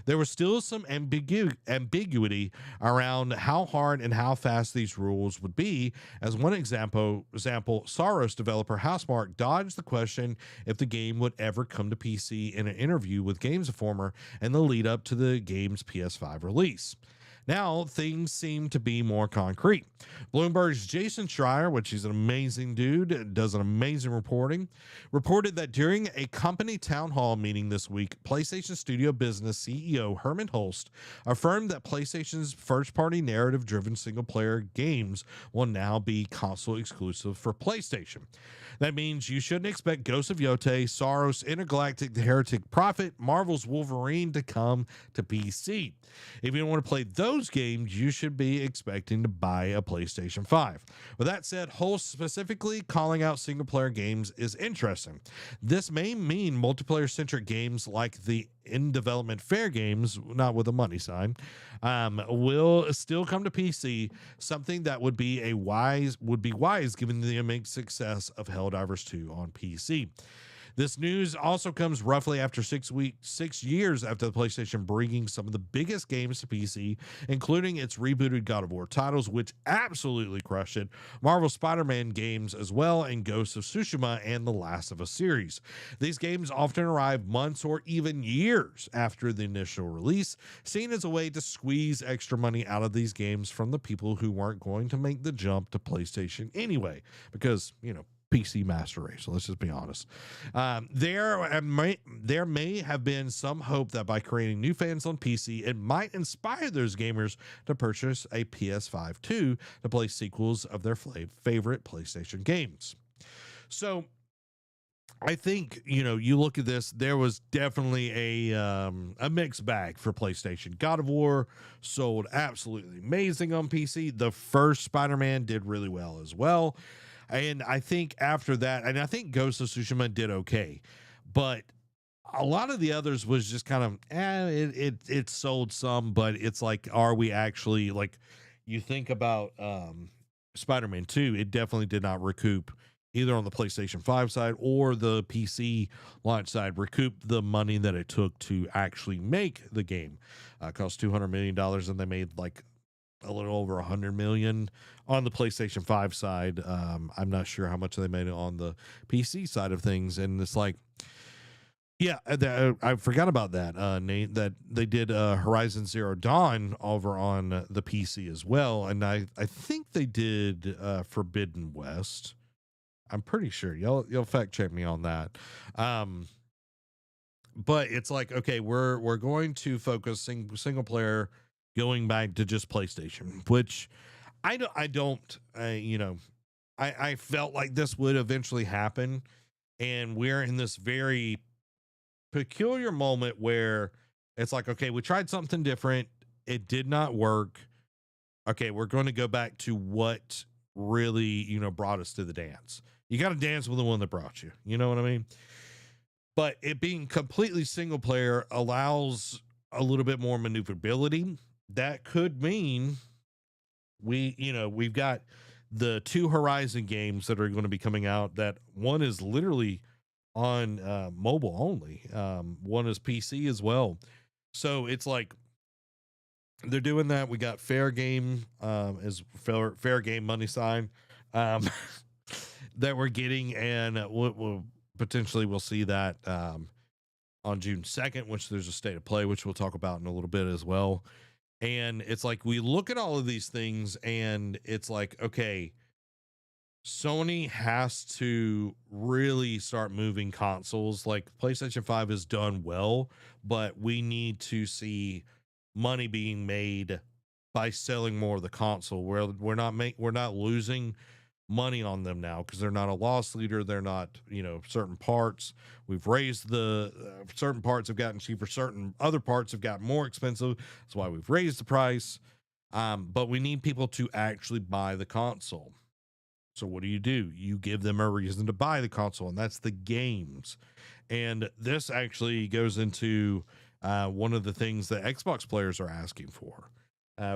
There was still some ambiguity around how hard and how fast these rules would be. As one example, Saros developer Housemarque dodged the question if the game would ever come to PC in an interview with Games Informer in the lead up to the game's PS5 release. Now, things seem to be more concrete. Bloomberg's Jason Schreier, which is an amazing dude, does an amazing reporting, reported that during a company town hall meeting this week, PlayStation Studio Business CEO Herman Holst affirmed that PlayStation's first-party narrative-driven single-player games will now be console exclusive for PlayStation. That means you shouldn't expect Ghost of Yotei, Saros, Intergalactic, The Heretic Prophet, Marvel's Wolverine to come to PC. If you don't want to play those games, you should be expecting to buy a PlayStation 5. With that said, Holst specifically calling out single-player games is interesting. This may mean multiplayer-centric games like the in-development fair games, not with a money sign, will still come to PC, something that would be wise given the immense success of Helldivers 2 on PC. This news also comes roughly after 6 years after the PlayStation bringing some of the biggest games to PC, including its rebooted God of War titles, which absolutely crushed it, Marvel Spider-Man games as well, and Ghost of Tsushima and The Last of Us series. These games often arrive months or even years after the initial release, seen as a way to squeeze extra money out of these games from the people who weren't going to make the jump to PlayStation anyway, because, PC master race. So let's just be honest. There may have been some hope that by creating new fans on PC, it might inspire those gamers to purchase a PS5 too to play sequels of their favorite PlayStation games. So I think, you look at this, there was definitely a mixed bag for PlayStation. God of War sold absolutely amazing on PC. The first Spider-Man did really well as well. And I think after that, and I think Ghost of Tsushima did okay, but a lot of the others was just kind of, it sold some, but it's like, are we actually, like, you think about Spider-Man 2, it definitely did not recoup either on the PlayStation 5 side or the PC launch side, recoup the money that it took to actually make the game. Cost $200 million, and they made like a little over 100 million on the PlayStation 5 side. I'm not sure how much they made on the PC side of things. And it's like, yeah, I forgot about that, Nate, that they did Horizon Zero Dawn over on the PC as well. And I think they did Forbidden West. I'm pretty sure you'll fact check me on that. But it's like, okay, we're going to focus single player, going back to just PlayStation, which I felt like this would eventually happen. And we're in this very peculiar moment where it's like, okay, we tried something different. It did not work. Okay, we're going to go back to what really, brought us to the dance. You got to dance with the one that brought you. You know what I mean? But it being completely single player allows a little bit more maneuverability. That could mean we've got the 2 Horizon games that are going to be coming out. That one is literally on mobile only. One is PC as well. So it's like they're doing that. We got fair game as fair game money sign that we're getting, and we'll potentially we'll see that on June 2nd, which there's a state of play, which we'll talk about in a little bit as well. And it's like, we look at all of these things and it's like, okay, Sony has to really start moving consoles. Like PlayStation 5 is done well, but we need to see money being made by selling more of the console, where we're not losing money on them now because they're not a loss leader. They're not, certain parts. We've raised the certain parts have gotten cheaper. Certain other parts have gotten more expensive. That's why we've raised the price. But we need people to actually buy the console. So what do? You give them a reason to buy the console, and that's the games. And this actually goes into one of the things that Xbox players are asking for,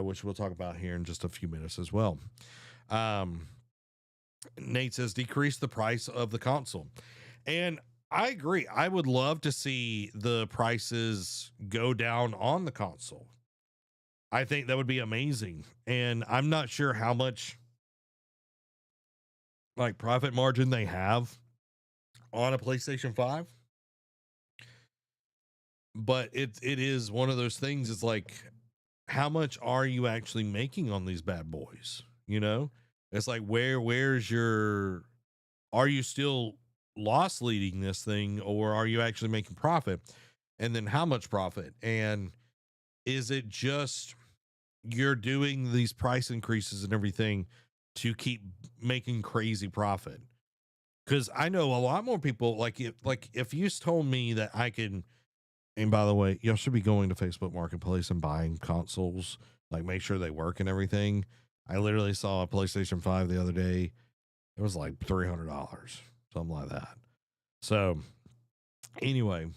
which we'll talk about here in just a few minutes as well. Nate says decrease the price of the console. And I agree. I would love to see the prices go down on the console. I think that would be amazing. And I'm not sure how much like profit margin they have on a PlayStation 5. But it is one of those things. It's like, how much are you actually making on these bad boys? It's like, where's your, are you still loss leading this thing, or are you actually making profit? And then how much profit? And is it just you're doing these price increases and everything to keep making crazy profit? Because I know a lot more people, like if you told me that I can, and by the way, y'all should be going to Facebook Marketplace and buying consoles, like make sure they work and everything. I literally saw a PlayStation 5 the other day. It was like $300, something like that. So anyway,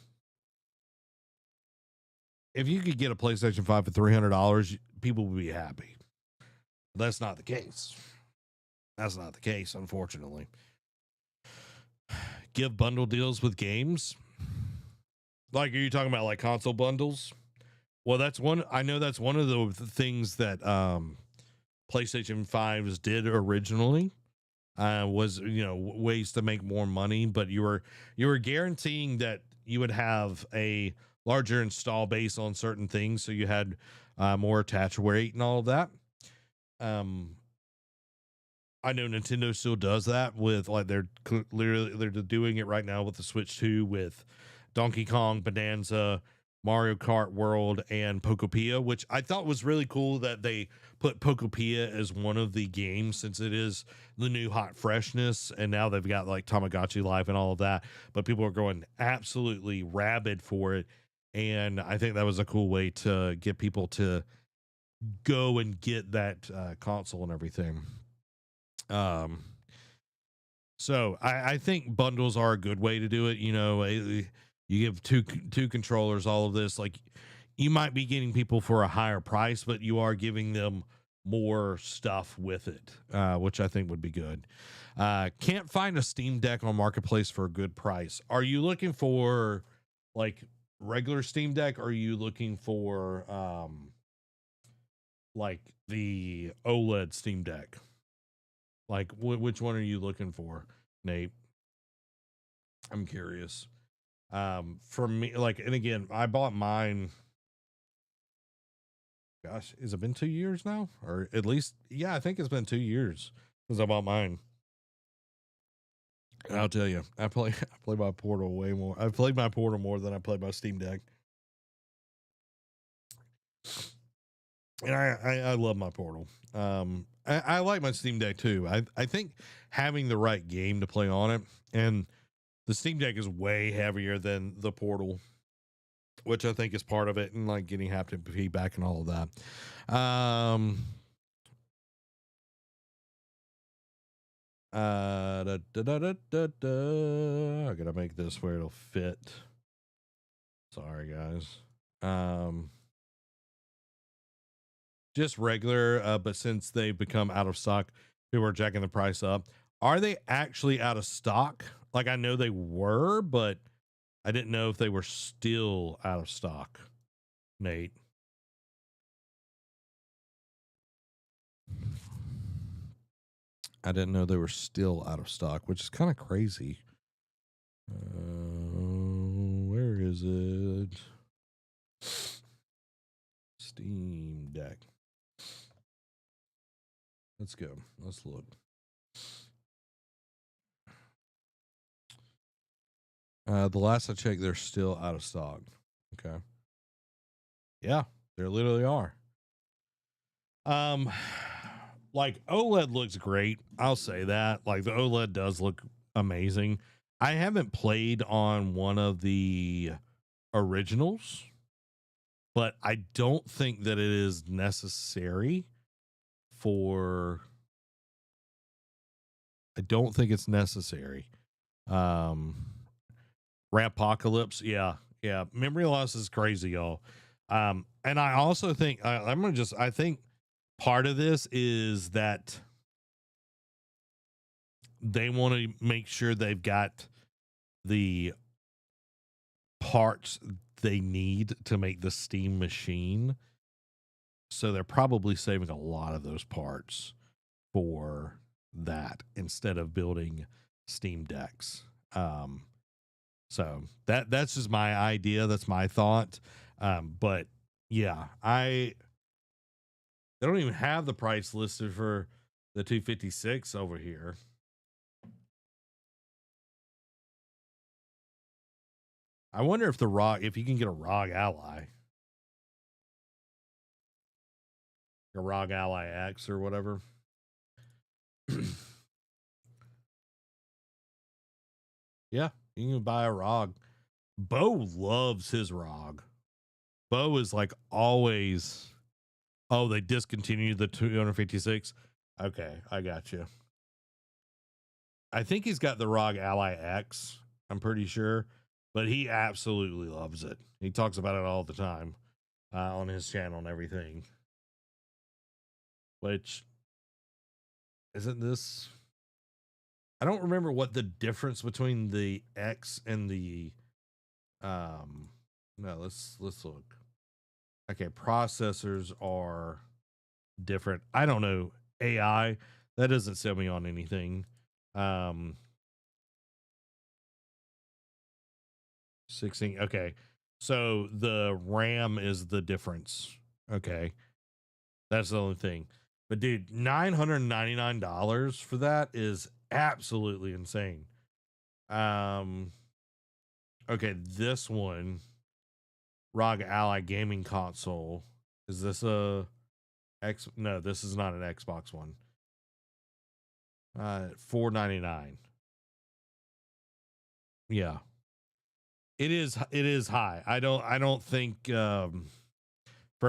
if you could get a PlayStation 5 for $300, people would be happy. That's not the case. That's not the case, unfortunately. Give bundle deals with games. Like, are you talking about like console bundles? Well, I know that's one of the things that PlayStation 5s did originally. Was ways to make more money, but you were guaranteeing that you would have a larger install base on certain things, so you had more attach rate and all of that. I know Nintendo still does that with, like, they're doing it right now with the Switch 2 with Donkey Kong Bonanza, Mario Kart World, and Pokopia, which I thought was really cool that they put Pokopia as one of the games, since it is the new hot freshness, and now they've got like Tamagotchi Life and all of that, but people are going absolutely rabid for it. And I think that was a cool way to get people to go and get that console and everything. So I think bundles are a good way to do it. You give two controllers, all of this, like, you might be getting people for a higher price, but you are giving them more stuff with it, which I think would be good. Can't find a Steam Deck on Marketplace for a good price. Are you looking for like regular Steam Deck, or are you looking for like the OLED Steam Deck? Like, which one are you looking for, Nate? I'm curious. For me, like, and again, I bought mine. Gosh, has it been 2 years now? Or at least, yeah, I think it's been 2 years since I bought mine. And I'll tell you, I play my Portal way more. I've played my Portal more than I played my Steam Deck. And I love my Portal. I like my Steam Deck too. I think having the right game to play on it, and the Steam Deck is way heavier than the Portal, which I think is part of it, and like getting haptic feedback and all of that. I gotta make this where it'll fit. Sorry, guys. Just regular, but since they've become out of stock, people are jacking the price up. Are they actually out of stock? Like, I know they were, but I didn't know if they were still out of stock, Nate. I didn't know they were still out of stock, which is kind of crazy. Where is it? Steam Deck. Let's go. Let's look. The last I checked, they're still out of stock. Okay. Yeah, they literally are. like OLED looks great. I'll say that. Like the OLED does look amazing. I haven't played on one of the originals, but I don't think that it is necessary for I don't think it's necessary. Um Rapocalypse, yeah. Yeah, memory loss is crazy, y'all. And I also think I think part of this is that they want to make sure they've got the parts they need to make the Steam machine. So they're probably saving a lot of those parts for that instead of building Steam decks. So that's just my idea. That's my thought. But yeah, they don't even have the price listed for the 256 over here. I wonder if if you can get a ROG Ally, a ROG Ally X or whatever. Yeah, you can buy a ROG. Bo loves his ROG. Bo is like always. Oh, they discontinued the 256. Okay, I got you. I think he's got the ROG Ally X. I'm pretty sure, but he absolutely loves it. He talks about it all the time on his channel and everything. Which isn't this? I don't remember what the difference between the X and the no, let's look. Okay, processors are different. I don't know. AI, that doesn't sell me on anything. 16. Okay. So the RAM is the difference. Okay. That's the only thing. But dude, $999 for that is absolutely insane. Okay, this one, ROG Ally gaming console. Is this a X? No, this is not an Xbox one. $499. Yeah. It is high. I don't think for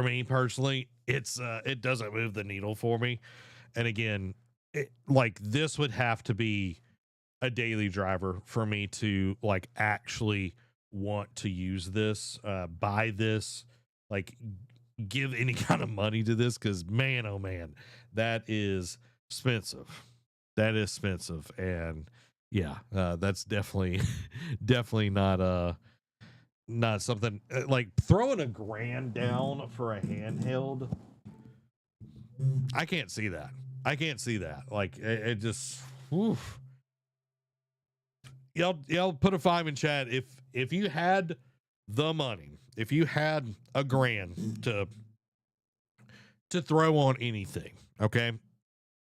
me personally, it doesn't move the needle for me. And again, like this would have to be a daily driver for me to like actually want to use this, buy this, like give any kind of money to this, because man, oh man, that is expensive. That is expensive. And yeah, that's definitely definitely not something like throwing a grand down for a handheld. I can't see that. I can't see that. Like it just oof. Y'all put a 5 in chat if you had the money, if you had a grand to throw on anything, okay?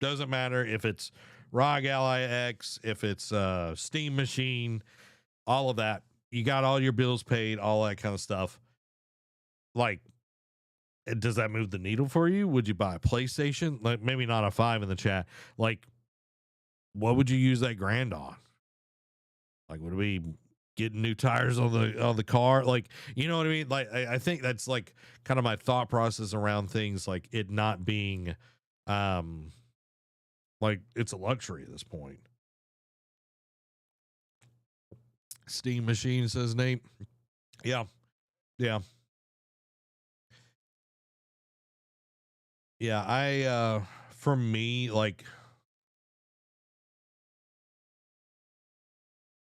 Doesn't matter if it's ROG Ally X, if it's Steam Machine, all of that. You got all your bills paid, all that kind of stuff. Like, does that move the needle for you? Would you buy a PlayStation? Like, maybe not a 5 in the chat. Like, what would you use that grand on? Like, would we getting new tires on the car? Like, you know what I mean? Like, I think that's like kind of my thought process around things, like it not being like it's a luxury at this point. Steam Machine, says Nate. Yeah. Yeah. Yeah. For me, like,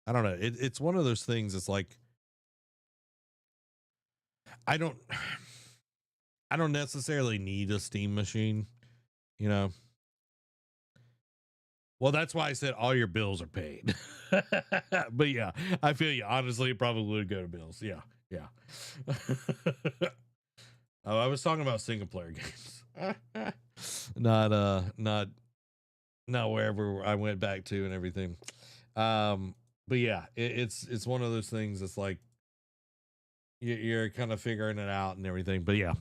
I don't know. It's one of those things. It's like, I don't, I don't necessarily need a Steam Machine, you know? Well, that's why I said all your bills are paid. But yeah, I feel you. Honestly, it probably would go to bills. Yeah. Yeah. Oh, I was talking about single player games. Not wherever I went back to and everything. But yeah, it's one of those things that's like you're kind of figuring it out and everything. But yeah,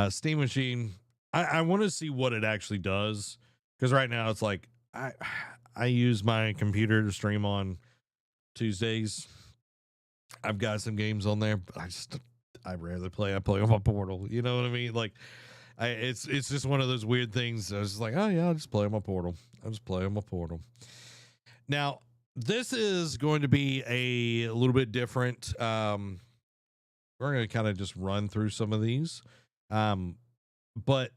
Steam Machine, I want to see what it actually does, because right now it's like I use my computer to stream on Tuesdays. I've got some games on there, but I rarely play. I play on my portal. You know what I mean? Like it's just one of those weird things. I was just like, oh yeah, I'll just play on my portal. I'll just play on my portal. Now, this is going to be a little bit different. We're going to kind of just run through some of these. But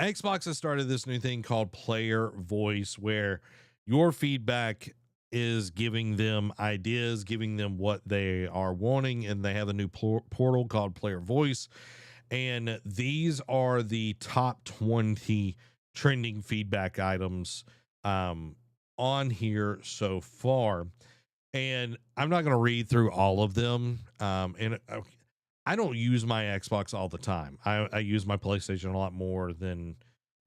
Xbox has started this new thing called player voice, where your feedback is giving them ideas, giving them what they are wanting, and they have a new portal called player voice. And these are the top 20 trending feedback items on here so far. And I'm not going to read through all of them. And I don't use my Xbox all the time. I use my PlayStation a lot more than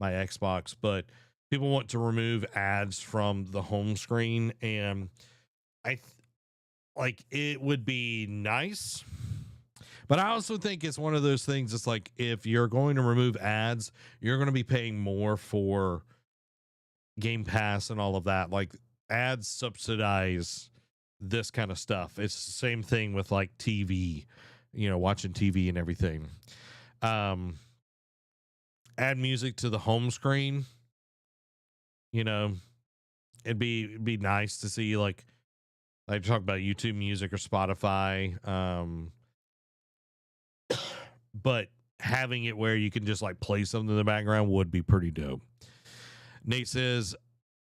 my Xbox, but people want to remove ads from the home screen. And like it would be nice, but I also think it's one of those things. It's like, if you're going to remove ads, you're going to be paying more for Game Pass and all of that. Like, ads subsidize this kind of stuff. It's the same thing with like TV, watching TV and everything. Add music to the home screen. It'd be nice to see, like talk about YouTube Music or Spotify. But having it where you can just like play something in the background would be pretty dope. Nate says,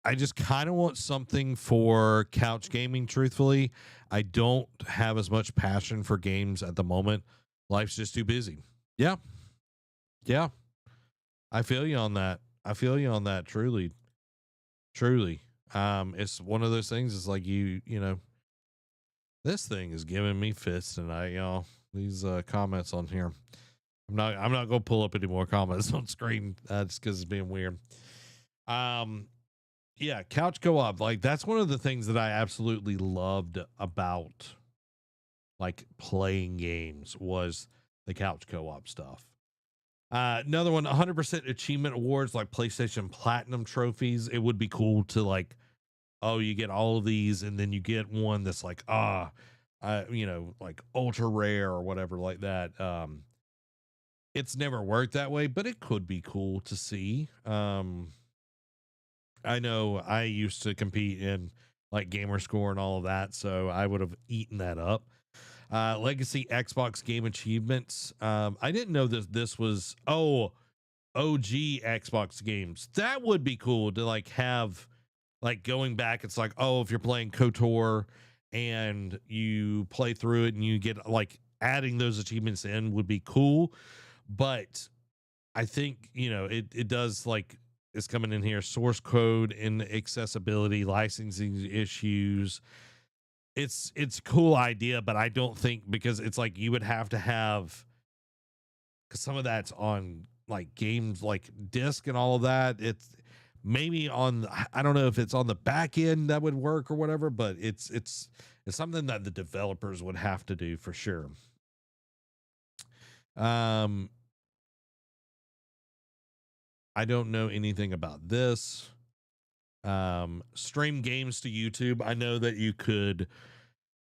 I just kind of want something for couch gaming. Truthfully, I don't have as much passion for games at the moment. Life's just too busy. Yeah. Yeah. I feel you on that. Truly. Truly. It's one of those things. It's like this thing is giving me fits tonight, y'all. These comments on here. I'm not gonna pull up any more comments on screen just because it's being weird. Yeah, couch co-op. Like, that's one of the things that I absolutely loved about like playing games, was the couch co-op stuff. Another one, 100% achievement awards, like PlayStation Platinum trophies. It would be cool to like, oh, you get all of these, and then you get one that's like, like ultra rare or whatever like that. It's never worked that way, but it could be cool to see. I know I used to compete in like gamer score and all of that, so I would have eaten that up. Legacy Xbox game achievements. I didn't know that this was OG Xbox games. That would be cool to like have, like, going back. It's like, oh, if you're playing KOTOR and you play through it and you get like adding those achievements in would be cool. But I think, it does, like, it's coming in here, source code and accessibility, licensing issues. It's a cool idea, but I don't think, because it's like you would have to have, because some of that's on like games like disc and all of that. It's maybe on, I don't know if it's on the back end that would work or whatever, but it's something that the developers would have to do for sure. I don't know anything about this. Stream games to YouTube. I know that you could,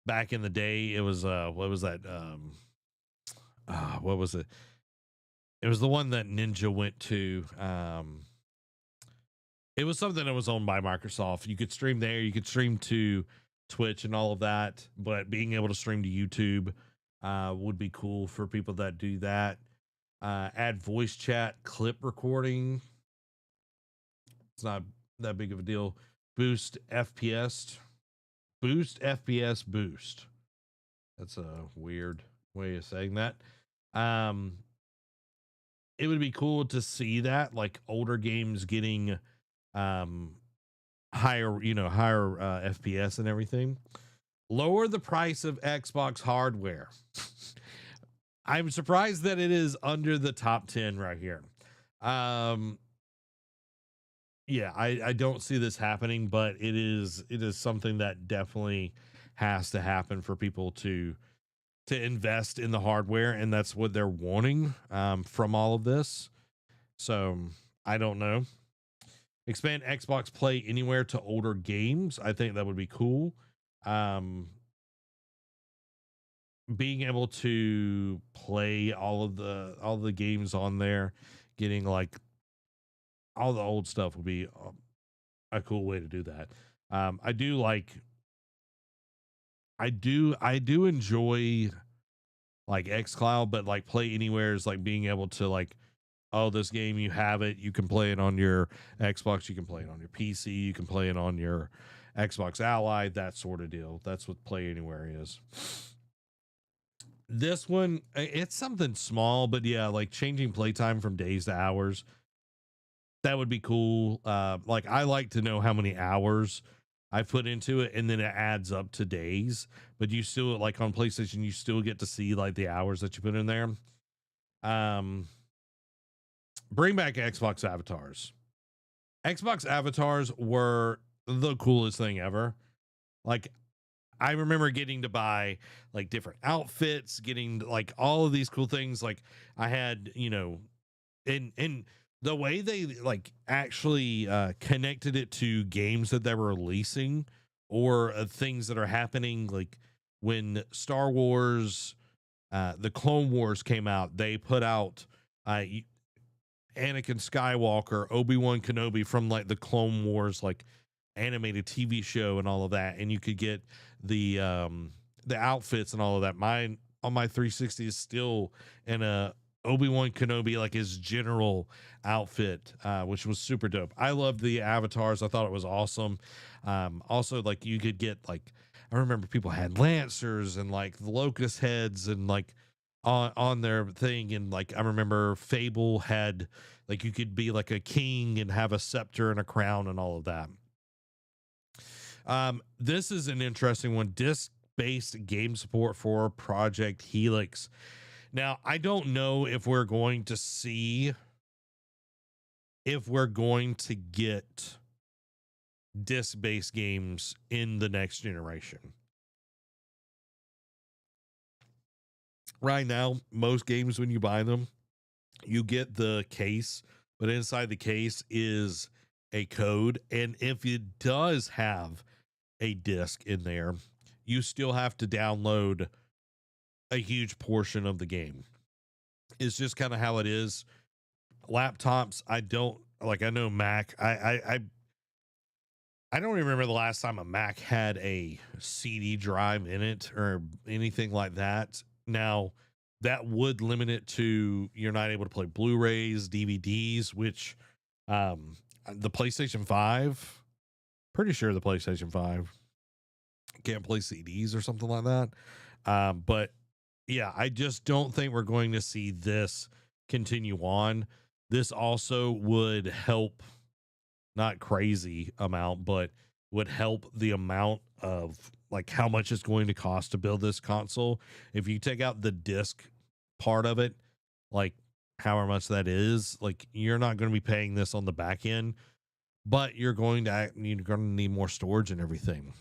back in the day. It was what was that? What was it? It was the one that Ninja went to. It was something that was owned by Microsoft. You could stream there, you could stream to Twitch and all of that, but being able to stream to YouTube would be cool for people that do that. Add voice chat, clip recording. It's not that big of a deal. Boost FPS. Boost FPS boost. That's a weird way of saying that. It would be cool to see that, like, older games getting higher FPS and everything. Lower the price of Xbox hardware. I'm surprised that it is under the top 10 right here. Yeah, I don't see this happening, but it is something that definitely has to happen for people to invest in the hardware, and that's what they're wanting from all of this. So I don't know. Expand Xbox Play Anywhere to older games. I think that would be cool. Um, being able to play all the games on there, getting like all the old stuff would be a cool way to do that. I do like I do enjoy like xCloud, but like Play Anywhere is like being able to like, oh, this game you have it, you can play it on your Xbox, you can play it on your PC, you can play it on your Xbox Ally, that sort of deal. That's what Play Anywhere is. This one, it's something small, but yeah, like changing playtime from days to hours. That would be cool. Like I like to know how many hours I put into it, and then it adds up to days. But you still like on PlayStation, you still get to see like the hours that you put in there. Um, bring back Xbox avatars. Xbox avatars were the coolest thing ever. Like I remember getting to buy like different outfits, getting like all of these cool things. Like I had, you know, and the way they like actually connected it to games that they were releasing or things that are happening, like when Star Wars, the Clone Wars came out, they put out Anakin Skywalker, Obi-Wan Kenobi from like the Clone Wars like animated TV show and all of that, and you could get the outfits and all of that. Mine on my 360 is still in a Obi-Wan Kenobi like his general outfit, which was super dope. I loved the avatars. I thought it was awesome. Also like you could get like, I remember people had lancers and like the locust heads and like on their thing, and like I remember Fable had like you could be like a king and have a scepter and a crown and all of that. This is an interesting one. Disc based game support for Project Helix. Now I don't know if we're going to get disc based games in the next generation. Right now most games, when you buy them, you get the case, but inside the case is a code. And if it does have a disc in there, you still have to download a huge portion of the game. It's just kind of how it is. Laptops, I don't like, I know Mac, I don't remember the last time a Mac had a CD drive in it or anything like that. Now, that would limit it to you're not able to play Blu-rays, DVDs, which the PlayStation 5, pretty sure the PlayStation 5 can't play CDs or something like that. But yeah, I just don't think we're going to see this continue on. This also would help, not crazy amount, but would help the amount of like how much it's going to cost to build this console. If you take out the disc part of it, like however much that is, like you're not going to be paying this on the back end, but you're going to need more storage and everything.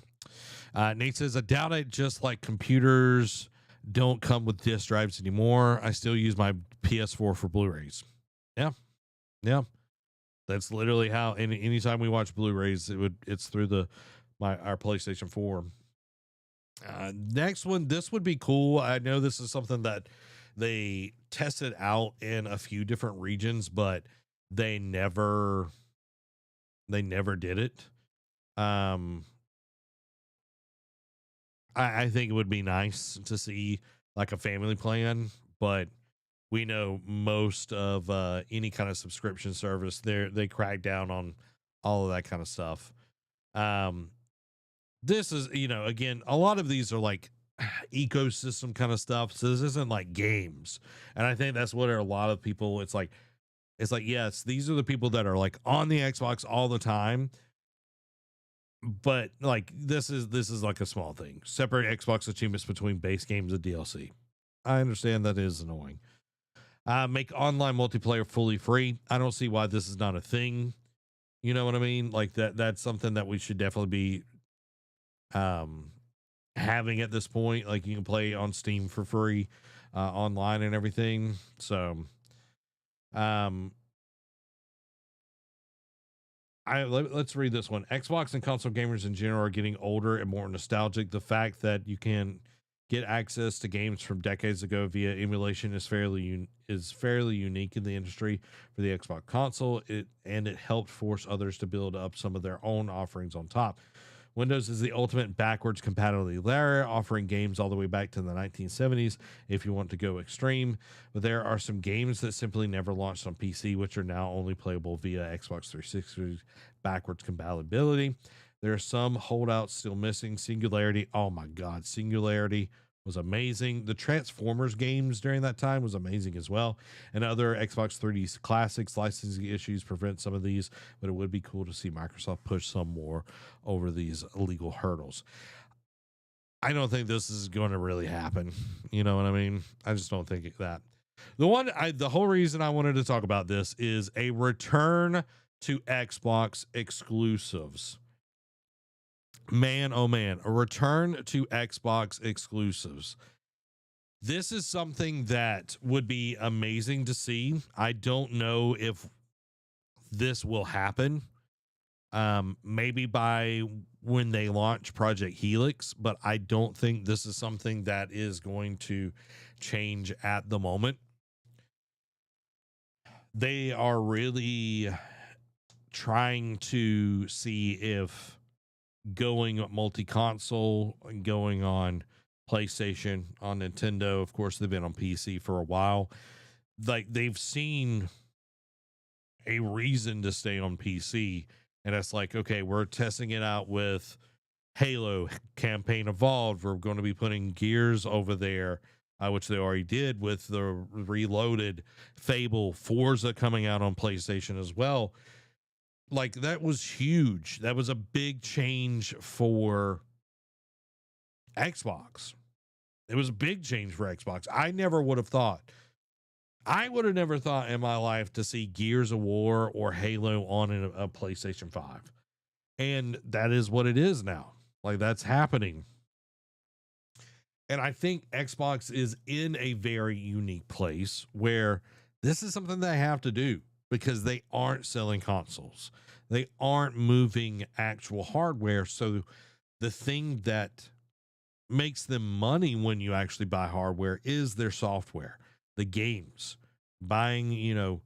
Nate says, I doubt it. Just like computers don't come with disk drives anymore. I still use my PS4 for Blu-rays. Yeah, yeah. That's literally how. And anytime we watch Blu-rays, it's through our PlayStation 4. Next one, this would be cool. I know this is something that they tested out in a few different regions, but they never did it. Um, I think it would be nice to see like a family plan, but we know most of any kind of subscription service they crack down on all of that kind of stuff. Um, this is, you know, again, a lot of these are like ecosystem kind of stuff. So this isn't like games. And I think that's what a lot of people, it's like, yes, these are the people that are like on the Xbox all the time. But like this is like a small thing. Separate Xbox achievements between base games and DLC. I understand that is annoying. Make online multiplayer fully free. I don't see why this is not a thing. You know what I mean? Like that's something that we should definitely be um having at this point. Like you can play on Steam for free online and everything. So Let's read this one. Xbox and console gamers in general are getting older and more nostalgic. The fact that you can get access to games from decades ago via emulation is fairly unique in the industry for the Xbox console. It helped force others to build up some of their own offerings on top. Windows is the ultimate backwards compatibility layer, offering games all the way back to the 1970s if you want to go extreme. But there are some games that simply never launched on PC, which are now only playable via Xbox 360 backwards compatibility. There are some holdouts still missing. Singularity, oh my God, Singularity was amazing. The Transformers games during that time was amazing as well. And other Xbox 3D classics licensing issues prevent some of these, but it would be cool to see Microsoft push some more over these legal hurdles. I don't think this is going to really happen. You know what I mean? I just don't think that. The whole reason I wanted to talk about this is a return to Xbox exclusives. Man, oh man, a return to Xbox exclusives. This is something that would be amazing to see. I don't know if this will happen. Maybe by when they launch Project Helix, but I don't think this is something that is going to change at the moment. They are really trying to see if going multi-console and going on PlayStation, on Nintendo, of course they've been on PC for a while, like they've seen a reason to stay on PC, and it's like, okay, we're testing it out with Halo Campaign Evolved. We're going to be putting Gears over there, which they already did with the Reloaded, Fable, Forza coming out on PlayStation as well. Like that was huge. That was a big change for Xbox. It was a big change for Xbox. I would have never thought in my life to see Gears of War or Halo on a PlayStation 5. And that is what it is now. Like that's happening. And I think Xbox is in a very unique place where this is something they have to do because they aren't selling consoles. They aren't moving actual hardware. So the thing that makes them money when you actually buy hardware is their software, the games, buying,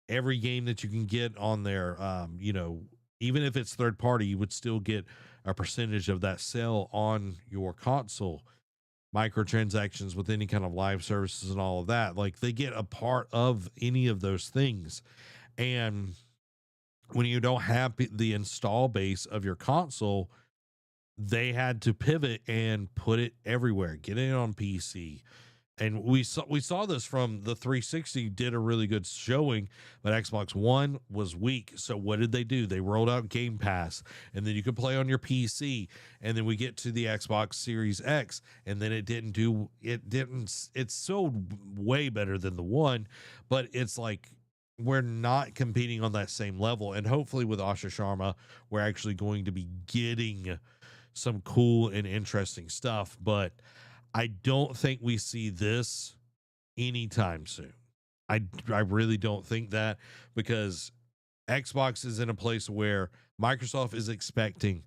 every game that you can get on there. Even if it's third party, you would still get a percentage of that sale on your console. Microtransactions with any kind of live services and all of that, like they get a part of any of those things. And when you don't have the install base of your console, they had to pivot and put it everywhere, get it on PC. And we saw this from the 360 did a really good showing, but Xbox One was weak. So what did they do? They rolled out Game Pass, and then you could play on your PC. And then we get to the Xbox Series X, and then it sold way better than the one, but it's like we're not competing on that same level. And hopefully with Asha Sharma, we're actually going to be getting some cool and interesting stuff. But I don't think we see this anytime soon. I really don't think that, because Xbox is in a place where Microsoft is expecting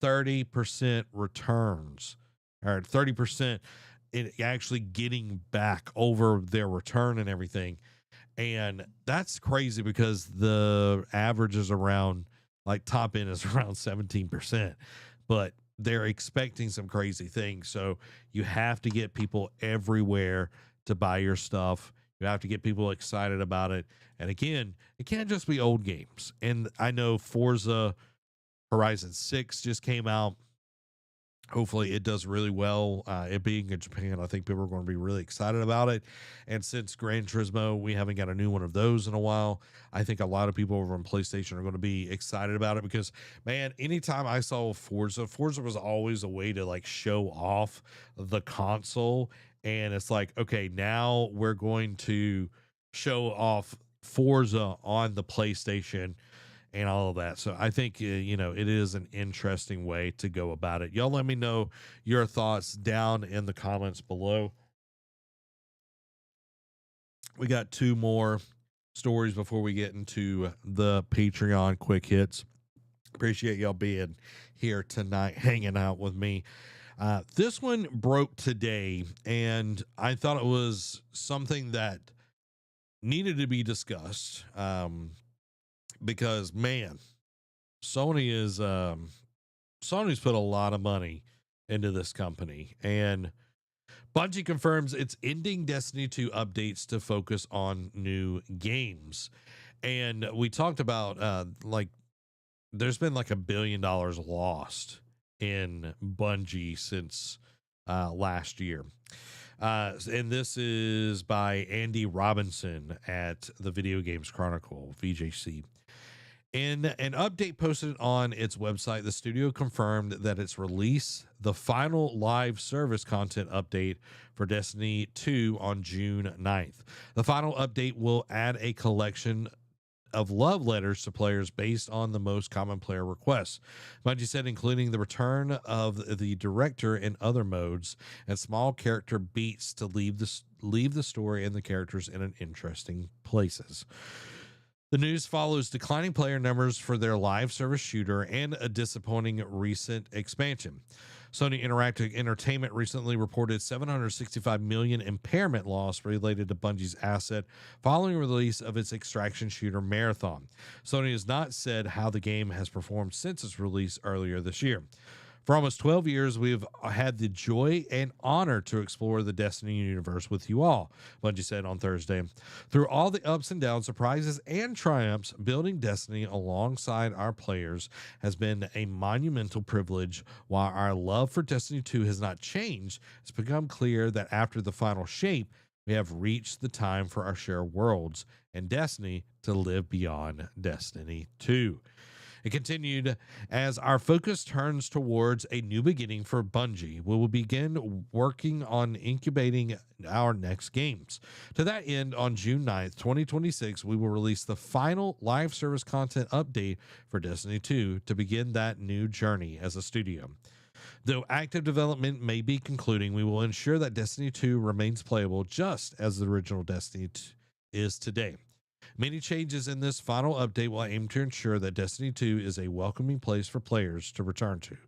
30% returns, or 30% in actually getting back over their return and everything. And that's crazy because the average is around, like top end is around 17%, but they're expecting some crazy things. So you have to get people everywhere to buy your stuff. You have to get people excited about it. And again, it can't just be old games. And I know Forza Horizon 6 just came out. Hopefully it does really well. It being in Japan, I think people are going to be really excited about it. And since Gran Turismo, we haven't got a new one of those in a while, I think a lot of people over on PlayStation are going to be excited about it because, man, anytime I saw Forza was always a way to like show off the console. And it's like, okay, now we're going to show off Forza on the PlayStation and all of that. So I think, it is an interesting way to go about it. Y'all let me know your thoughts down in the comments below. We got two more stories before we get into the Patreon quick hits. Appreciate y'all being here tonight, hanging out with me. This one broke today, and I thought it was something that needed to be discussed. Because man, Sony is Sony's put a lot of money into this company, and Bungie confirms it's ending Destiny 2 updates to focus on new games. And we talked about like there's been like $1 billion lost in Bungie since last year. And this is by Andy Robinson at the Video Games Chronicle, VJC. In an update posted on its website, the studio confirmed that its release the final live service content update for Destiny 2 on June 9th. The final update will add a collection of love letters to players based on the most common player requests. Bungie said, including the return of the director in other modes and small character beats to leave the story and the characters in an interesting places. The news follows declining player numbers for their live service shooter and a disappointing recent expansion. Sony Interactive Entertainment recently reported $765 million impairment loss related to Bungie's asset following release of its extraction shooter Marathon. Sony has not said how the game has performed since its release earlier this year. For almost 12 years, we've had the joy and honor to explore the Destiny universe with you all, Bungie said on Thursday. Through all the ups and downs, surprises, and triumphs, building Destiny alongside our players has been a monumental privilege. While our love for Destiny 2 has not changed, it's become clear that after the final shape, we have reached the time for our shared worlds and Destiny to live beyond Destiny 2. It continued, as our focus turns towards a new beginning for Bungie, we will begin working on incubating our next games. To that end, on June 9th, 2026, we will release the final live service content update for Destiny 2 to begin that new journey as a studio. Though active development may be concluding, we will ensure that Destiny 2 remains playable just as the original Destiny is today. Many changes in this final update will aim to ensure that Destiny 2 is a welcoming place for players to return to.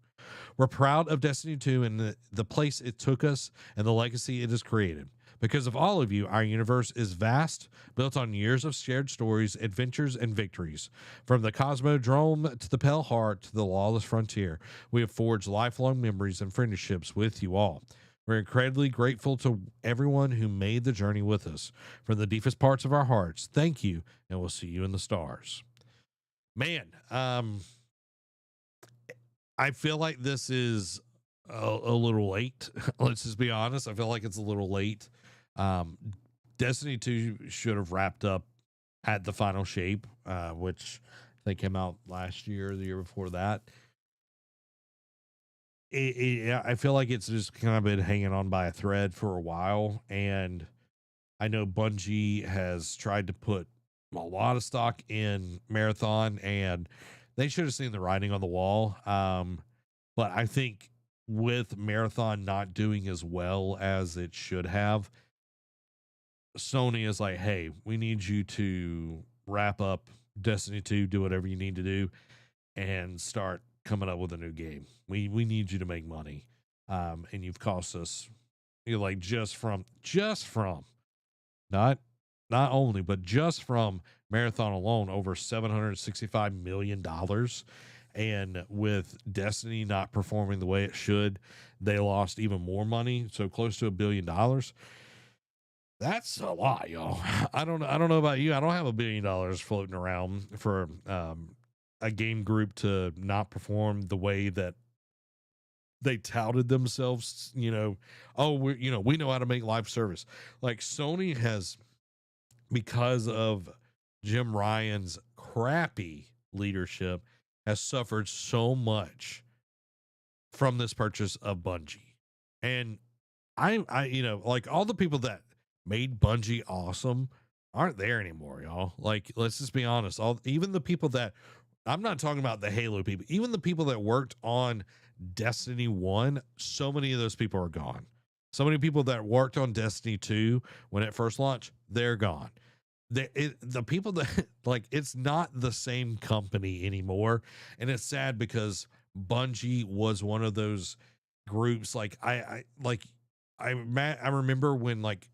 We're proud of Destiny 2 and the place it took us and the legacy it has created. Because of all of you, our universe is vast, built on years of shared stories, adventures, and victories. From the Cosmodrome to the Pale Heart to the Lawless Frontier, we have forged lifelong memories and friendships with you all. We're incredibly grateful to everyone who made the journey with us. From the deepest parts of our hearts, thank you, and we'll see you in the stars. Man, I feel like this is a little late. Let's just be honest. I feel like it's a little late. Destiny 2 should have wrapped up at the final shape, which I think came out last year, the year before that. I feel like it's just kind of been hanging on by a thread for a while. And I know Bungie has tried to put a lot of stock in Marathon, and they should have seen the writing on the wall. But I think with Marathon not doing as well as it should have, Sony is like, hey, we need you to wrap up Destiny 2, do whatever you need to do, and start coming up with a new game. We need you to make money. And you've cost us, you're like, just from not only, but just from Marathon alone, over $765 million. And with Destiny not performing the way it should, they lost even more money. So close to $1 billion. That's a lot, y'all. I don't know about you. I don't have $1 billion floating around for a game group to not perform the way that they touted themselves. We know how to make live service. Like Sony has, because of Jim Ryan's crappy leadership, has suffered so much from this purchase of Bungie. And I like all the people that made Bungie awesome aren't there anymore, y'all. Like, let's just be honest. Even the people that, I'm not talking about the Halo people, even the people that worked on Destiny 1, so many of those people are gone. So many people that worked on Destiny 2 when it first launched, they're gone. the people that like it's not the same company anymore, and it's sad because Bungie was one of those groups. Like I remember when like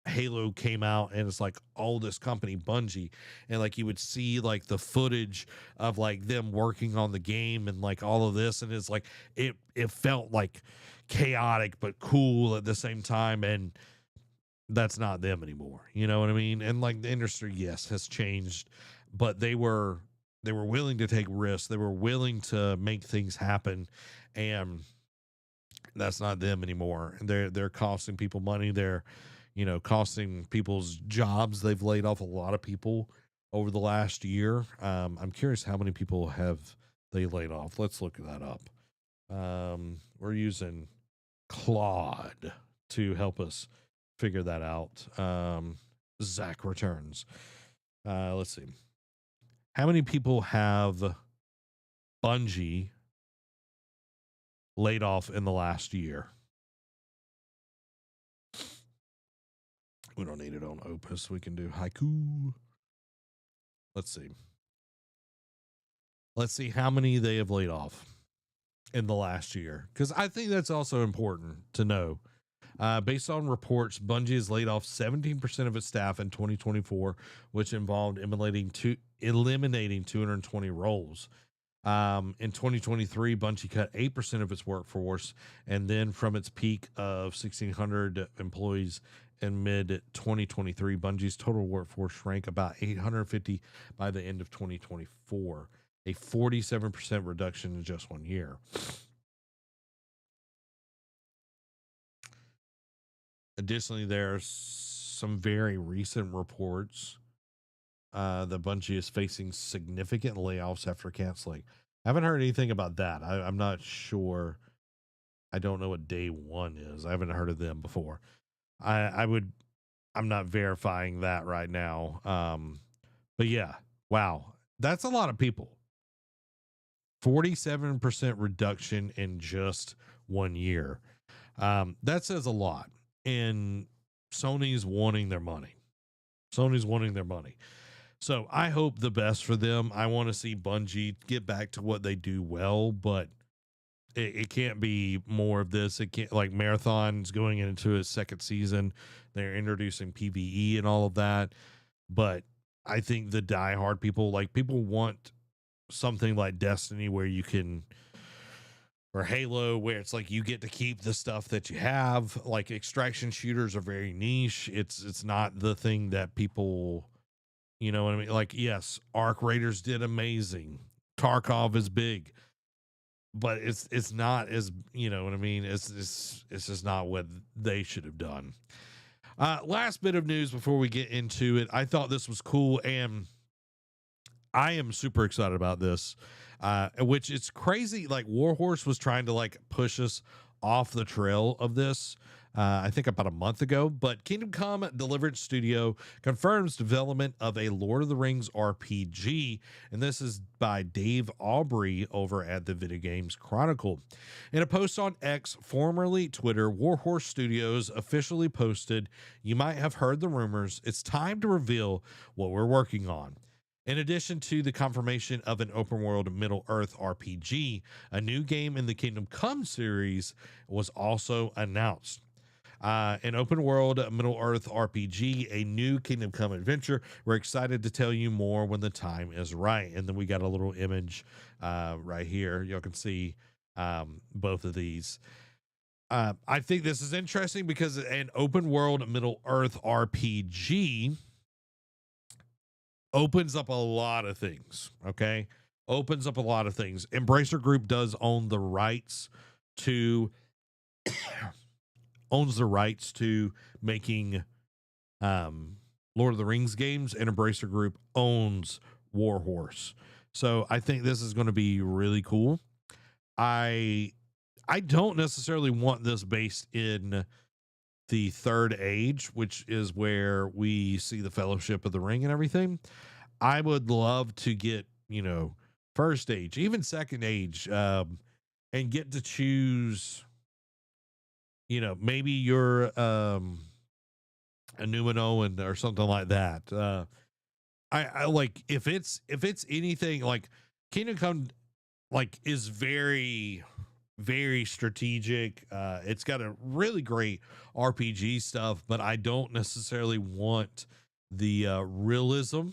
Halo came out and it's like all this company Bungie, and like you would see like the footage of like them working on the game and like all of this, and it's like it felt like chaotic but cool at the same time, and that's not them anymore. You know what I mean? And like the industry, yes, has changed, but they were willing to take risks. They were willing to make things happen, and that's not them anymore. And they're costing people money. They're, costing people's jobs. They've laid off a lot of people over the last year. I'm curious how many people have they laid off. Let's look that up. We're using Claude to help us figure that out. Zach returns. Let's see. How many people have Bungie laid off in the last year? We don't need it on Opus. We can do haiku. Let's see. Let's see how many they have laid off in the last year, because I think that's also important to know. Based on reports, Bungie has laid off 17% of its staff in 2024, which involved eliminating 220 roles. In 2023, Bungie cut 8% of its workforce, and then from its peak of 1,600 employees in mid 2023, Bungie's total workforce shrank about 850 by the end of 2024, a 47% reduction in just 1 year. Additionally, there are some very recent reports that Bungie is facing significant layoffs after canceling. I haven't heard anything about that. I'm not sure. I don't know what day one is. I haven't heard of them before. I'm not verifying that right now. But yeah, wow. That's a lot of people. 47% reduction in just 1 year. That says a lot. And Sony's wanting their money. Sony's wanting their money. So I hope the best for them. I want to see Bungie get back to what they do well, but it can't be more of this. It can't, like, Marathon's going into its second season. They're introducing PvE and all of that. But I think the diehard people, like, people want something like Destiny where you can, or Halo, where it's like you get to keep the stuff that you have. Like, extraction shooters are very niche. It's not the thing that people, you know what I mean? Like, yes, Arc Raiders did amazing. Tarkov is big, but it's not as, you know what I mean? It's just not what they should have done. Last bit of news before we get into it. I thought this was cool, and I am super excited about this. Which it's crazy. Like, Warhorse was trying to like push us off the trail of this. I think about a month ago, but Kingdom Come Deliverance Studio confirms development of a Lord of the Rings RPG, and this is by Dave Aubrey over at the Video Games Chronicle. In a post on X, formerly Twitter, Warhorse Studios officially posted, "You might have heard the rumors. It's time to reveal what we're working on." In addition to the confirmation of an open world Middle Earth RPG, a new game in the Kingdom Come series was also announced. An open world Middle Earth RPG, a new Kingdom Come adventure. We're excited to tell you more when the time is right. And then we got a little image right here. Y'all can see both of these. I think this is interesting because an open world Middle Earth RPG opens up a lot of things. Okay. Opens up a lot of things. Embracer Group does own the rights to making Lord of the Rings games, and Embracer Group owns Warhorse. So I think this is going to be really cool. I don't necessarily want this based in the Third Age, which is where we see the Fellowship of the Ring and everything. I would love to get, First Age, even Second Age, and get to choose, maybe your a Numenoan or something like that. I like if it's anything like Kingdom Come like is very strategic. It's got a really great RPG stuff, but I don't necessarily want the realism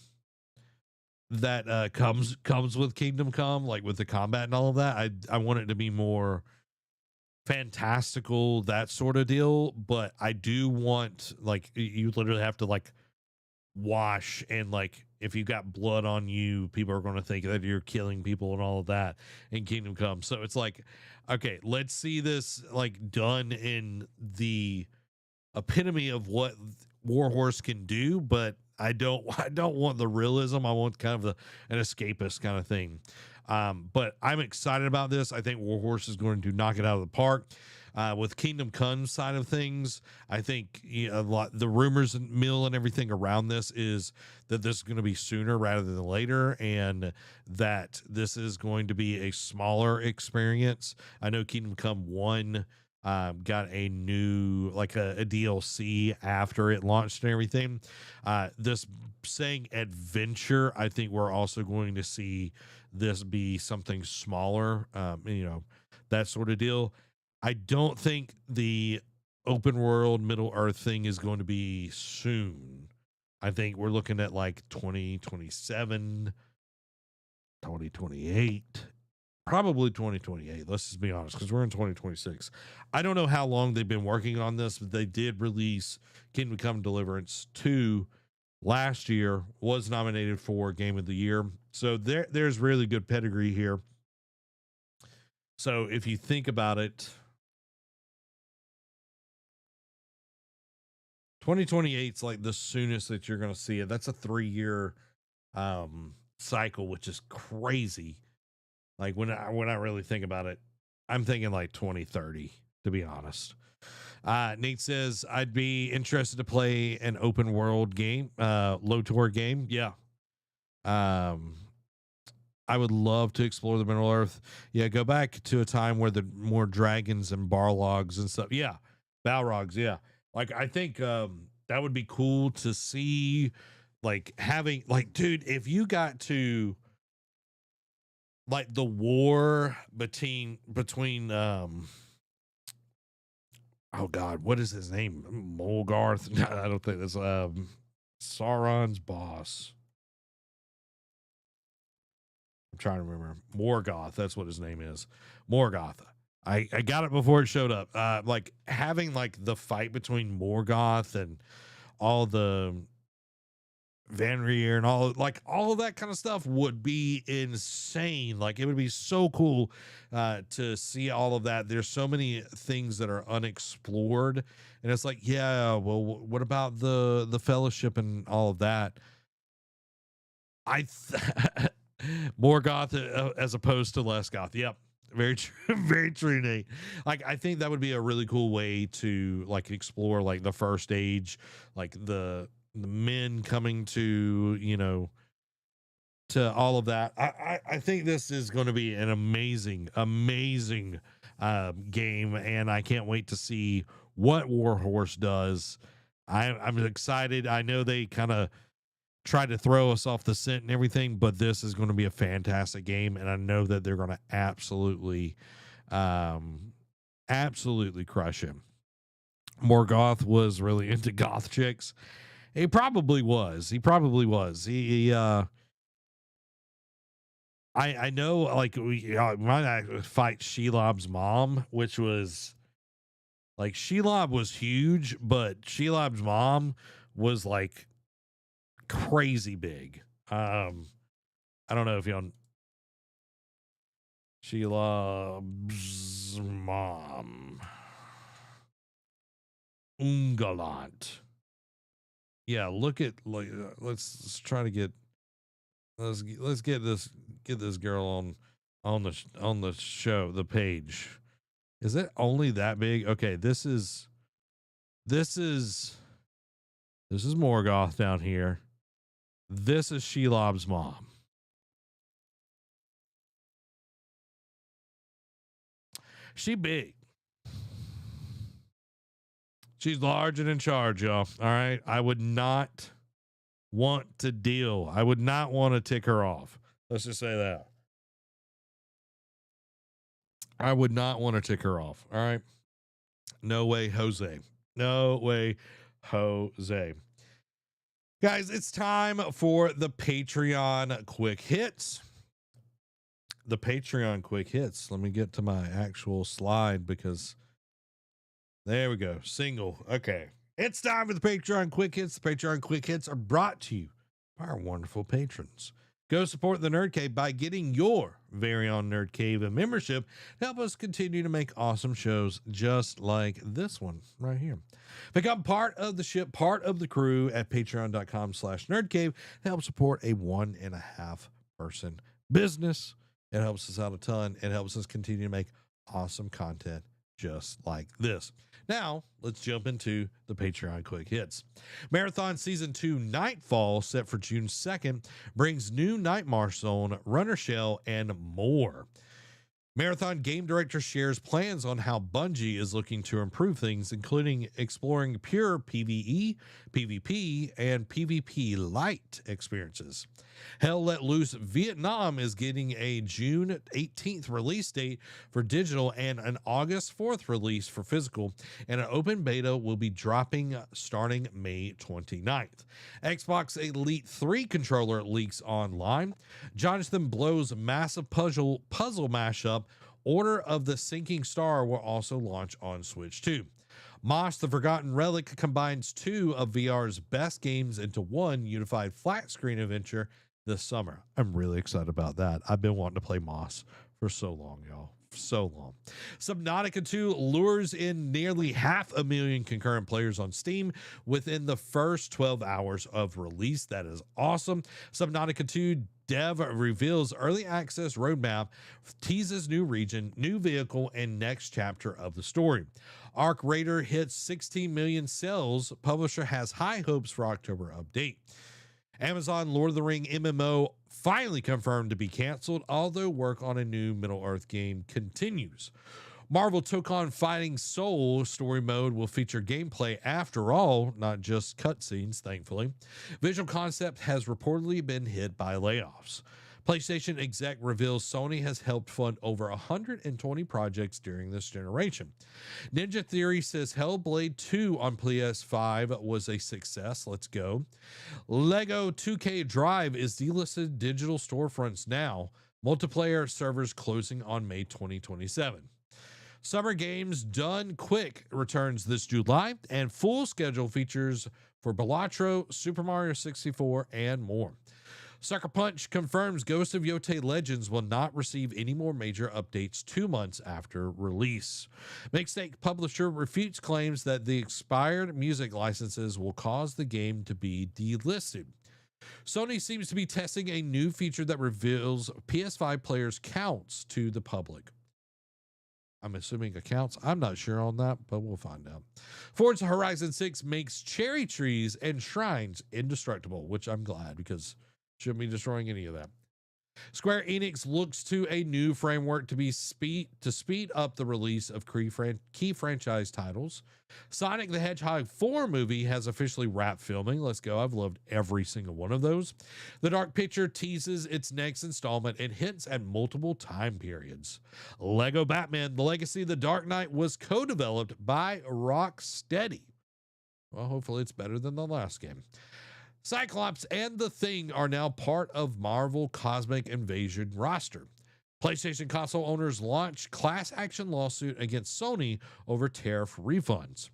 that comes with Kingdom Come, like with the combat and all of that. I want it to be more fantastical, that sort of deal. But I do want like you literally have to like wash, and like if you got blood on you, people are going to think that you're killing people and all of that in Kingdom Come. So it's like, okay, let's see this like done in the epitome of what Warhorse can do, but I don't want the realism. I want kind of an escapist kind of thing. But I'm excited about this. I think Warhorse is going to knock it out of the park. With Kingdom Come side of things, I think a lot the rumors and mill and everything around this is that this is going to be sooner rather than later, and that this is going to be a smaller experience. I know Kingdom Come 1 got a new like a DLC after it launched and everything. This saying adventure, I think we're also going to see this be something smaller, that sort of deal. I don't think the open world Middle Earth thing is going to be soon. I think we're looking at like 2027, 2028, probably 2028. Let's just be honest, because we're in 2026. I don't know how long they've been working on this, but they did release Kingdom Come Deliverance 2 last year, was nominated for Game of the Year. So there's really good pedigree here. So if you think about it, 2028 is like the soonest that you're going to see it. That's a 3-year cycle, which is crazy. Like when I really think about it, I'm thinking like 2030, to be honest. Nate says I'd be interested to play an open world game, LOTR game. Yeah. Um, I would love to explore the Middle Earth. Yeah, go back to a time where the more dragons and barlogs and stuff. Yeah, balrogs. Yeah, like I think that would be cool to see. Like having like, dude, if you got to like the war between oh god, what is his name? Molgarth? I don't think that's Sauron's boss. I'm trying to remember. Morgoth, that's what his name is. Morgoth. I got it before it showed up. Like having like the fight between Morgoth and all the Vanrier and all of that kind of stuff would be insane. Like it would be so cool to see all of that. There's so many things that are unexplored, and it's like, yeah, well, what about the fellowship and all of that? Morgoth as opposed to less goth. Yep. Very true. Very true, Nate. Like, I think that would be a really cool way to like explore like the first age, like the men coming to, to all of that. I think this is going to be an amazing game, and I can't wait to see what Warhorse does. I'm excited. I know they kind of try to throw us off the scent and everything, but this is going to be a fantastic game, and I know that they're going to um, absolutely crush him. Morgoth was really into goth chicks. He probably was. He probably was. I know, like we might fight Shelob's mom, which was like Shelob was huge, but Shelob's mom was like crazy big. I don't know if y'all Shelob's mom. Ungalant. Yeah, look at like let's try to get let's get this girl on the show, the page. Is it only that big? Okay, this is this is Morgoth down here. This is Shelob's mom. She big. She's large and in charge, y'all. All right. I would not want to deal. I would not want to tick her off. Let's just say that. I would not want to tick her off. All right. No way, Jose. No way, Jose. Guys, it's time for the Patreon quick hits. The Patreon quick hits. Let me get to my actual slide because there we go. Single. Okay. It's time for the Patreon quick hits. The Patreon quick hits are brought to you by our wonderful patrons. Go support the Nerd Cave by getting your very own Nerd Cave membership to help us continue to make awesome shows just like this one right here. Become part of the ship, part of the crew at patreon.com/nerdcave to help support a 1.5 person business. It helps us out a ton. It helps us continue to make awesome content just like this. Now, let's jump into the Patreon quick hits. Marathon Season 2 Nightfall, set for June 2nd, brings new Nightmare Zone, Runner Shell, and more. Marathon game director shares plans on how Bungie is looking to improve things, including exploring pure PvE, PvP, and PvP light experiences. Hell Let Loose Vietnam is getting a June 18th release date for digital and an August 4th release for physical, and an open beta will be dropping starting May 29th. Xbox Elite 3 controller leaks online. Jonathan Blow's massive puzzle mashup, Order of the Sinking Star, will also launch on Switch 2. Moss the Forgotten Relic combines two of VR's best games into one unified flat screen adventure this summer. I'm really excited about that. I've been wanting to play Moss for so long, y'all. So long. Subnautica 2 lures in nearly 500,000 concurrent players on Steam within the first 12 hours of release. That is awesome. Subnautica 2 dev reveals early access roadmap, teases new region, new vehicle, and next chapter of the story. Arc Raider hits 16 million sales. Publisher has high hopes for October update. Amazon Lord of the Ring MMO finally confirmed to be canceled, although work on a new Middle-earth game continues. Marvel took on Fighting Soul story mode will feature gameplay after all, not just cutscenes, thankfully. Visual Concept has reportedly been hit by layoffs. PlayStation exec reveals Sony has helped fund over 120 projects during this generation. Ninja Theory says Hellblade 2 on PS5 was a success. Let's go. Lego 2K Drive is delisted digital storefronts now. Multiplayer servers closing on May 2027. Summer Games Done Quick returns this July, and full schedule features for Balatro, Super Mario 64, and more. Sucker Punch confirms Ghost of Yotei Legends will not receive any more major updates 2 months after release. Mixtape publisher refutes claims that the expired music licenses will cause the game to be delisted. Sony seems to be testing a new feature that reveals PS5 players' counts to the public. I'm assuming accounts. I'm not sure on that, but we'll find out. Forza Horizon 6 makes cherry trees and shrines indestructible, which I'm glad because shouldn't be destroying any of that. Square Enix looks to a new framework to speed up the release of key franchise titles. Sonic the Hedgehog 4 movie has officially wrapped filming. Let's go. I've loved every single one of those. The Dark Picture teases its next installment and hints at multiple time periods. Lego Batman: The Legacy of the Dark Knight was co-developed by Rocksteady. Well, hopefully it's better than the last game. Cyclops and The Thing are now part of Marvel Cosmic Invasion roster. PlayStation console owners launch class action lawsuit against Sony over tariff refunds.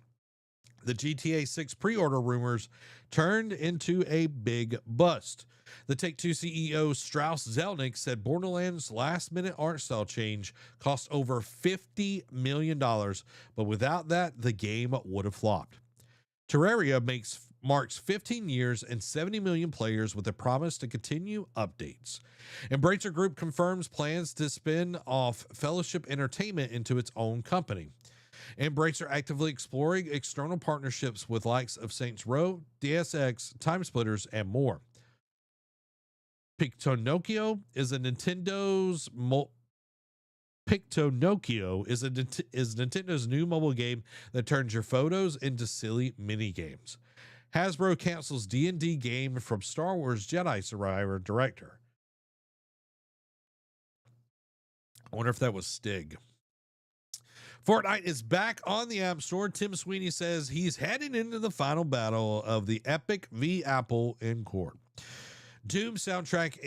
The GTA 6 pre-order rumors turned into a big bust. The Take-Two CEO Strauss Zelnick said Borderlands' last-minute art style change cost over $50 million, but without that, the game would have flopped. Terraria marks 15 years and 70 million players with a promise to continue updates. Embracer Group confirms plans to spin off Fellowship Entertainment into its own company. Embracer actively exploring external partnerships with likes of Saints Row, DSX, Timesplitters, and more. Pictonocchio is a Nintendo's Pictonokio is Nintendo's new mobile game that turns your photos into silly mini games. Hasbro cancels D&D game from Star Wars Jedi Survivor director. I wonder if that was Stig. Fortnite is back on the App Store. Tim Sweeney says he's heading into the final battle of the Epic v. Apple in court. Doom soundtrack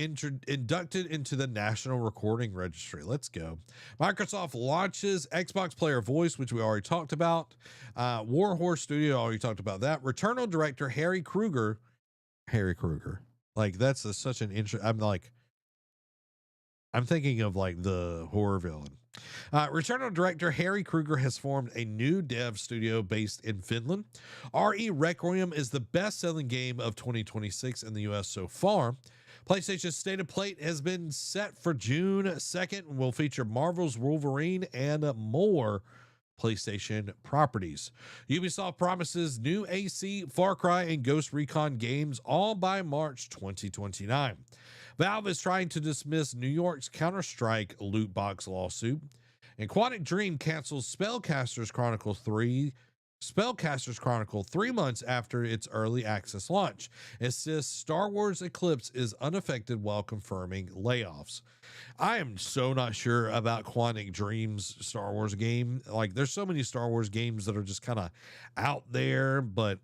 inducted into the National Recording Registry. Let's go. Microsoft launches Xbox Player Voice, which we already talked about. Warhorse Studio, already talked about that. Returnal director Harry Kruger. Like, that's such an intro. I'm thinking of like the horror villain. Returnal director Harry Kruger has formed a new dev studio based in Finland. RE Requiem is the best-selling game of 2026 in the US so far. PlayStation's State of Play has been set for June 2nd and will feature Marvel's Wolverine and more PlayStation properties. Ubisoft promises new AC, Far Cry, and Ghost Recon games all by March 2029. Valve is trying to dismiss New York's Counter-Strike loot box lawsuit. And Quantic Dream cancels Spellcasters Chronicle 3 months after its early access launch. It says Star Wars Eclipse is unaffected while confirming layoffs. I am so not sure about Quantic Dream's Star Wars game. Like, there's so many Star Wars games that are just kind of out there, but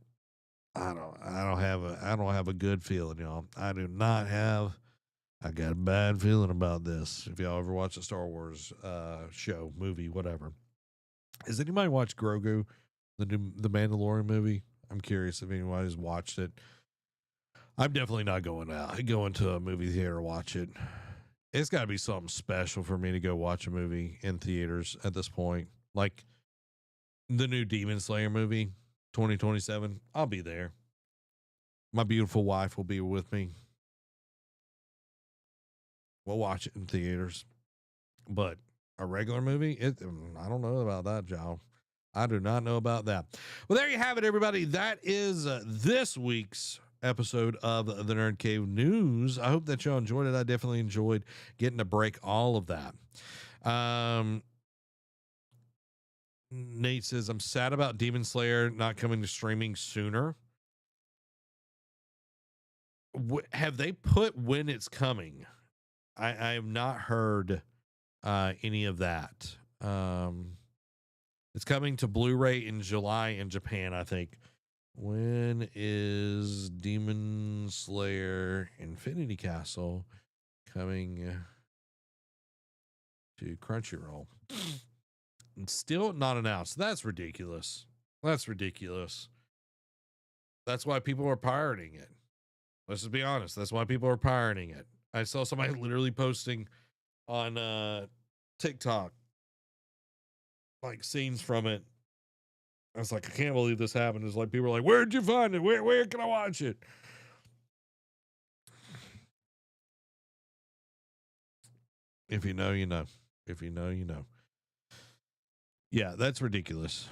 I don't have a good feeling, y'all. I got a bad feeling about this. If y'all ever watch a Star Wars show, movie, whatever. Has anybody watched Grogu, the Mandalorian movie? I'm curious if anybody's watched it. I'm definitely not going to a movie theater to watch it. It's got to be something special for me to go watch a movie in theaters at this point. Like the new Demon Slayer movie, 2027. I'll be there. My beautiful wife will be with me. We'll watch it in theaters. But a regular movie, I don't know about that, Joe. I do not know about that. Well, there you have it, everybody. That is this week's episode of the Nerd Cave News. I hope that y'all enjoyed it. I definitely enjoyed getting to break all of that. Nate says, I'm sad about Demon Slayer not coming to streaming sooner. Have they put when it's coming? I have not heard any of that. It's coming to Blu-ray in July in Japan, I think. When is Demon Slayer Infinity Castle coming to Crunchyroll? It's still not announced. That's ridiculous. That's why people are pirating it. Let's just be honest. That's why people are pirating it. I saw somebody literally posting on TikTok like scenes from it. I was like, I can't believe this happened. It's like people are like, where'd you find it? Where can I watch it? If you know, you know. If you know, you know. Yeah, that's ridiculous.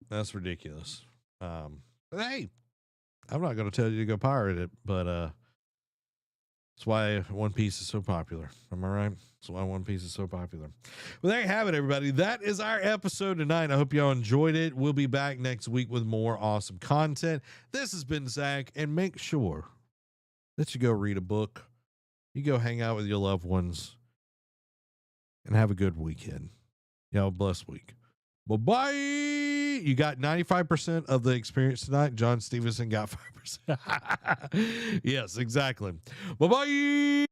That's ridiculous. But hey, I'm not going to tell you to go pirate it, but that's why One Piece is so popular. Am I right? That's why One Piece is so popular. Well, there you have it, everybody. That is our episode tonight. I hope y'all enjoyed it. We'll be back next week with more awesome content. This has been Zach, and make sure that you go read a book. You go hang out with your loved ones and have a good weekend. Y'all have a blessed week. Bye-bye. You got 95% of the experience tonight. John Stevenson got 5%. Yes, exactly. Bye-bye.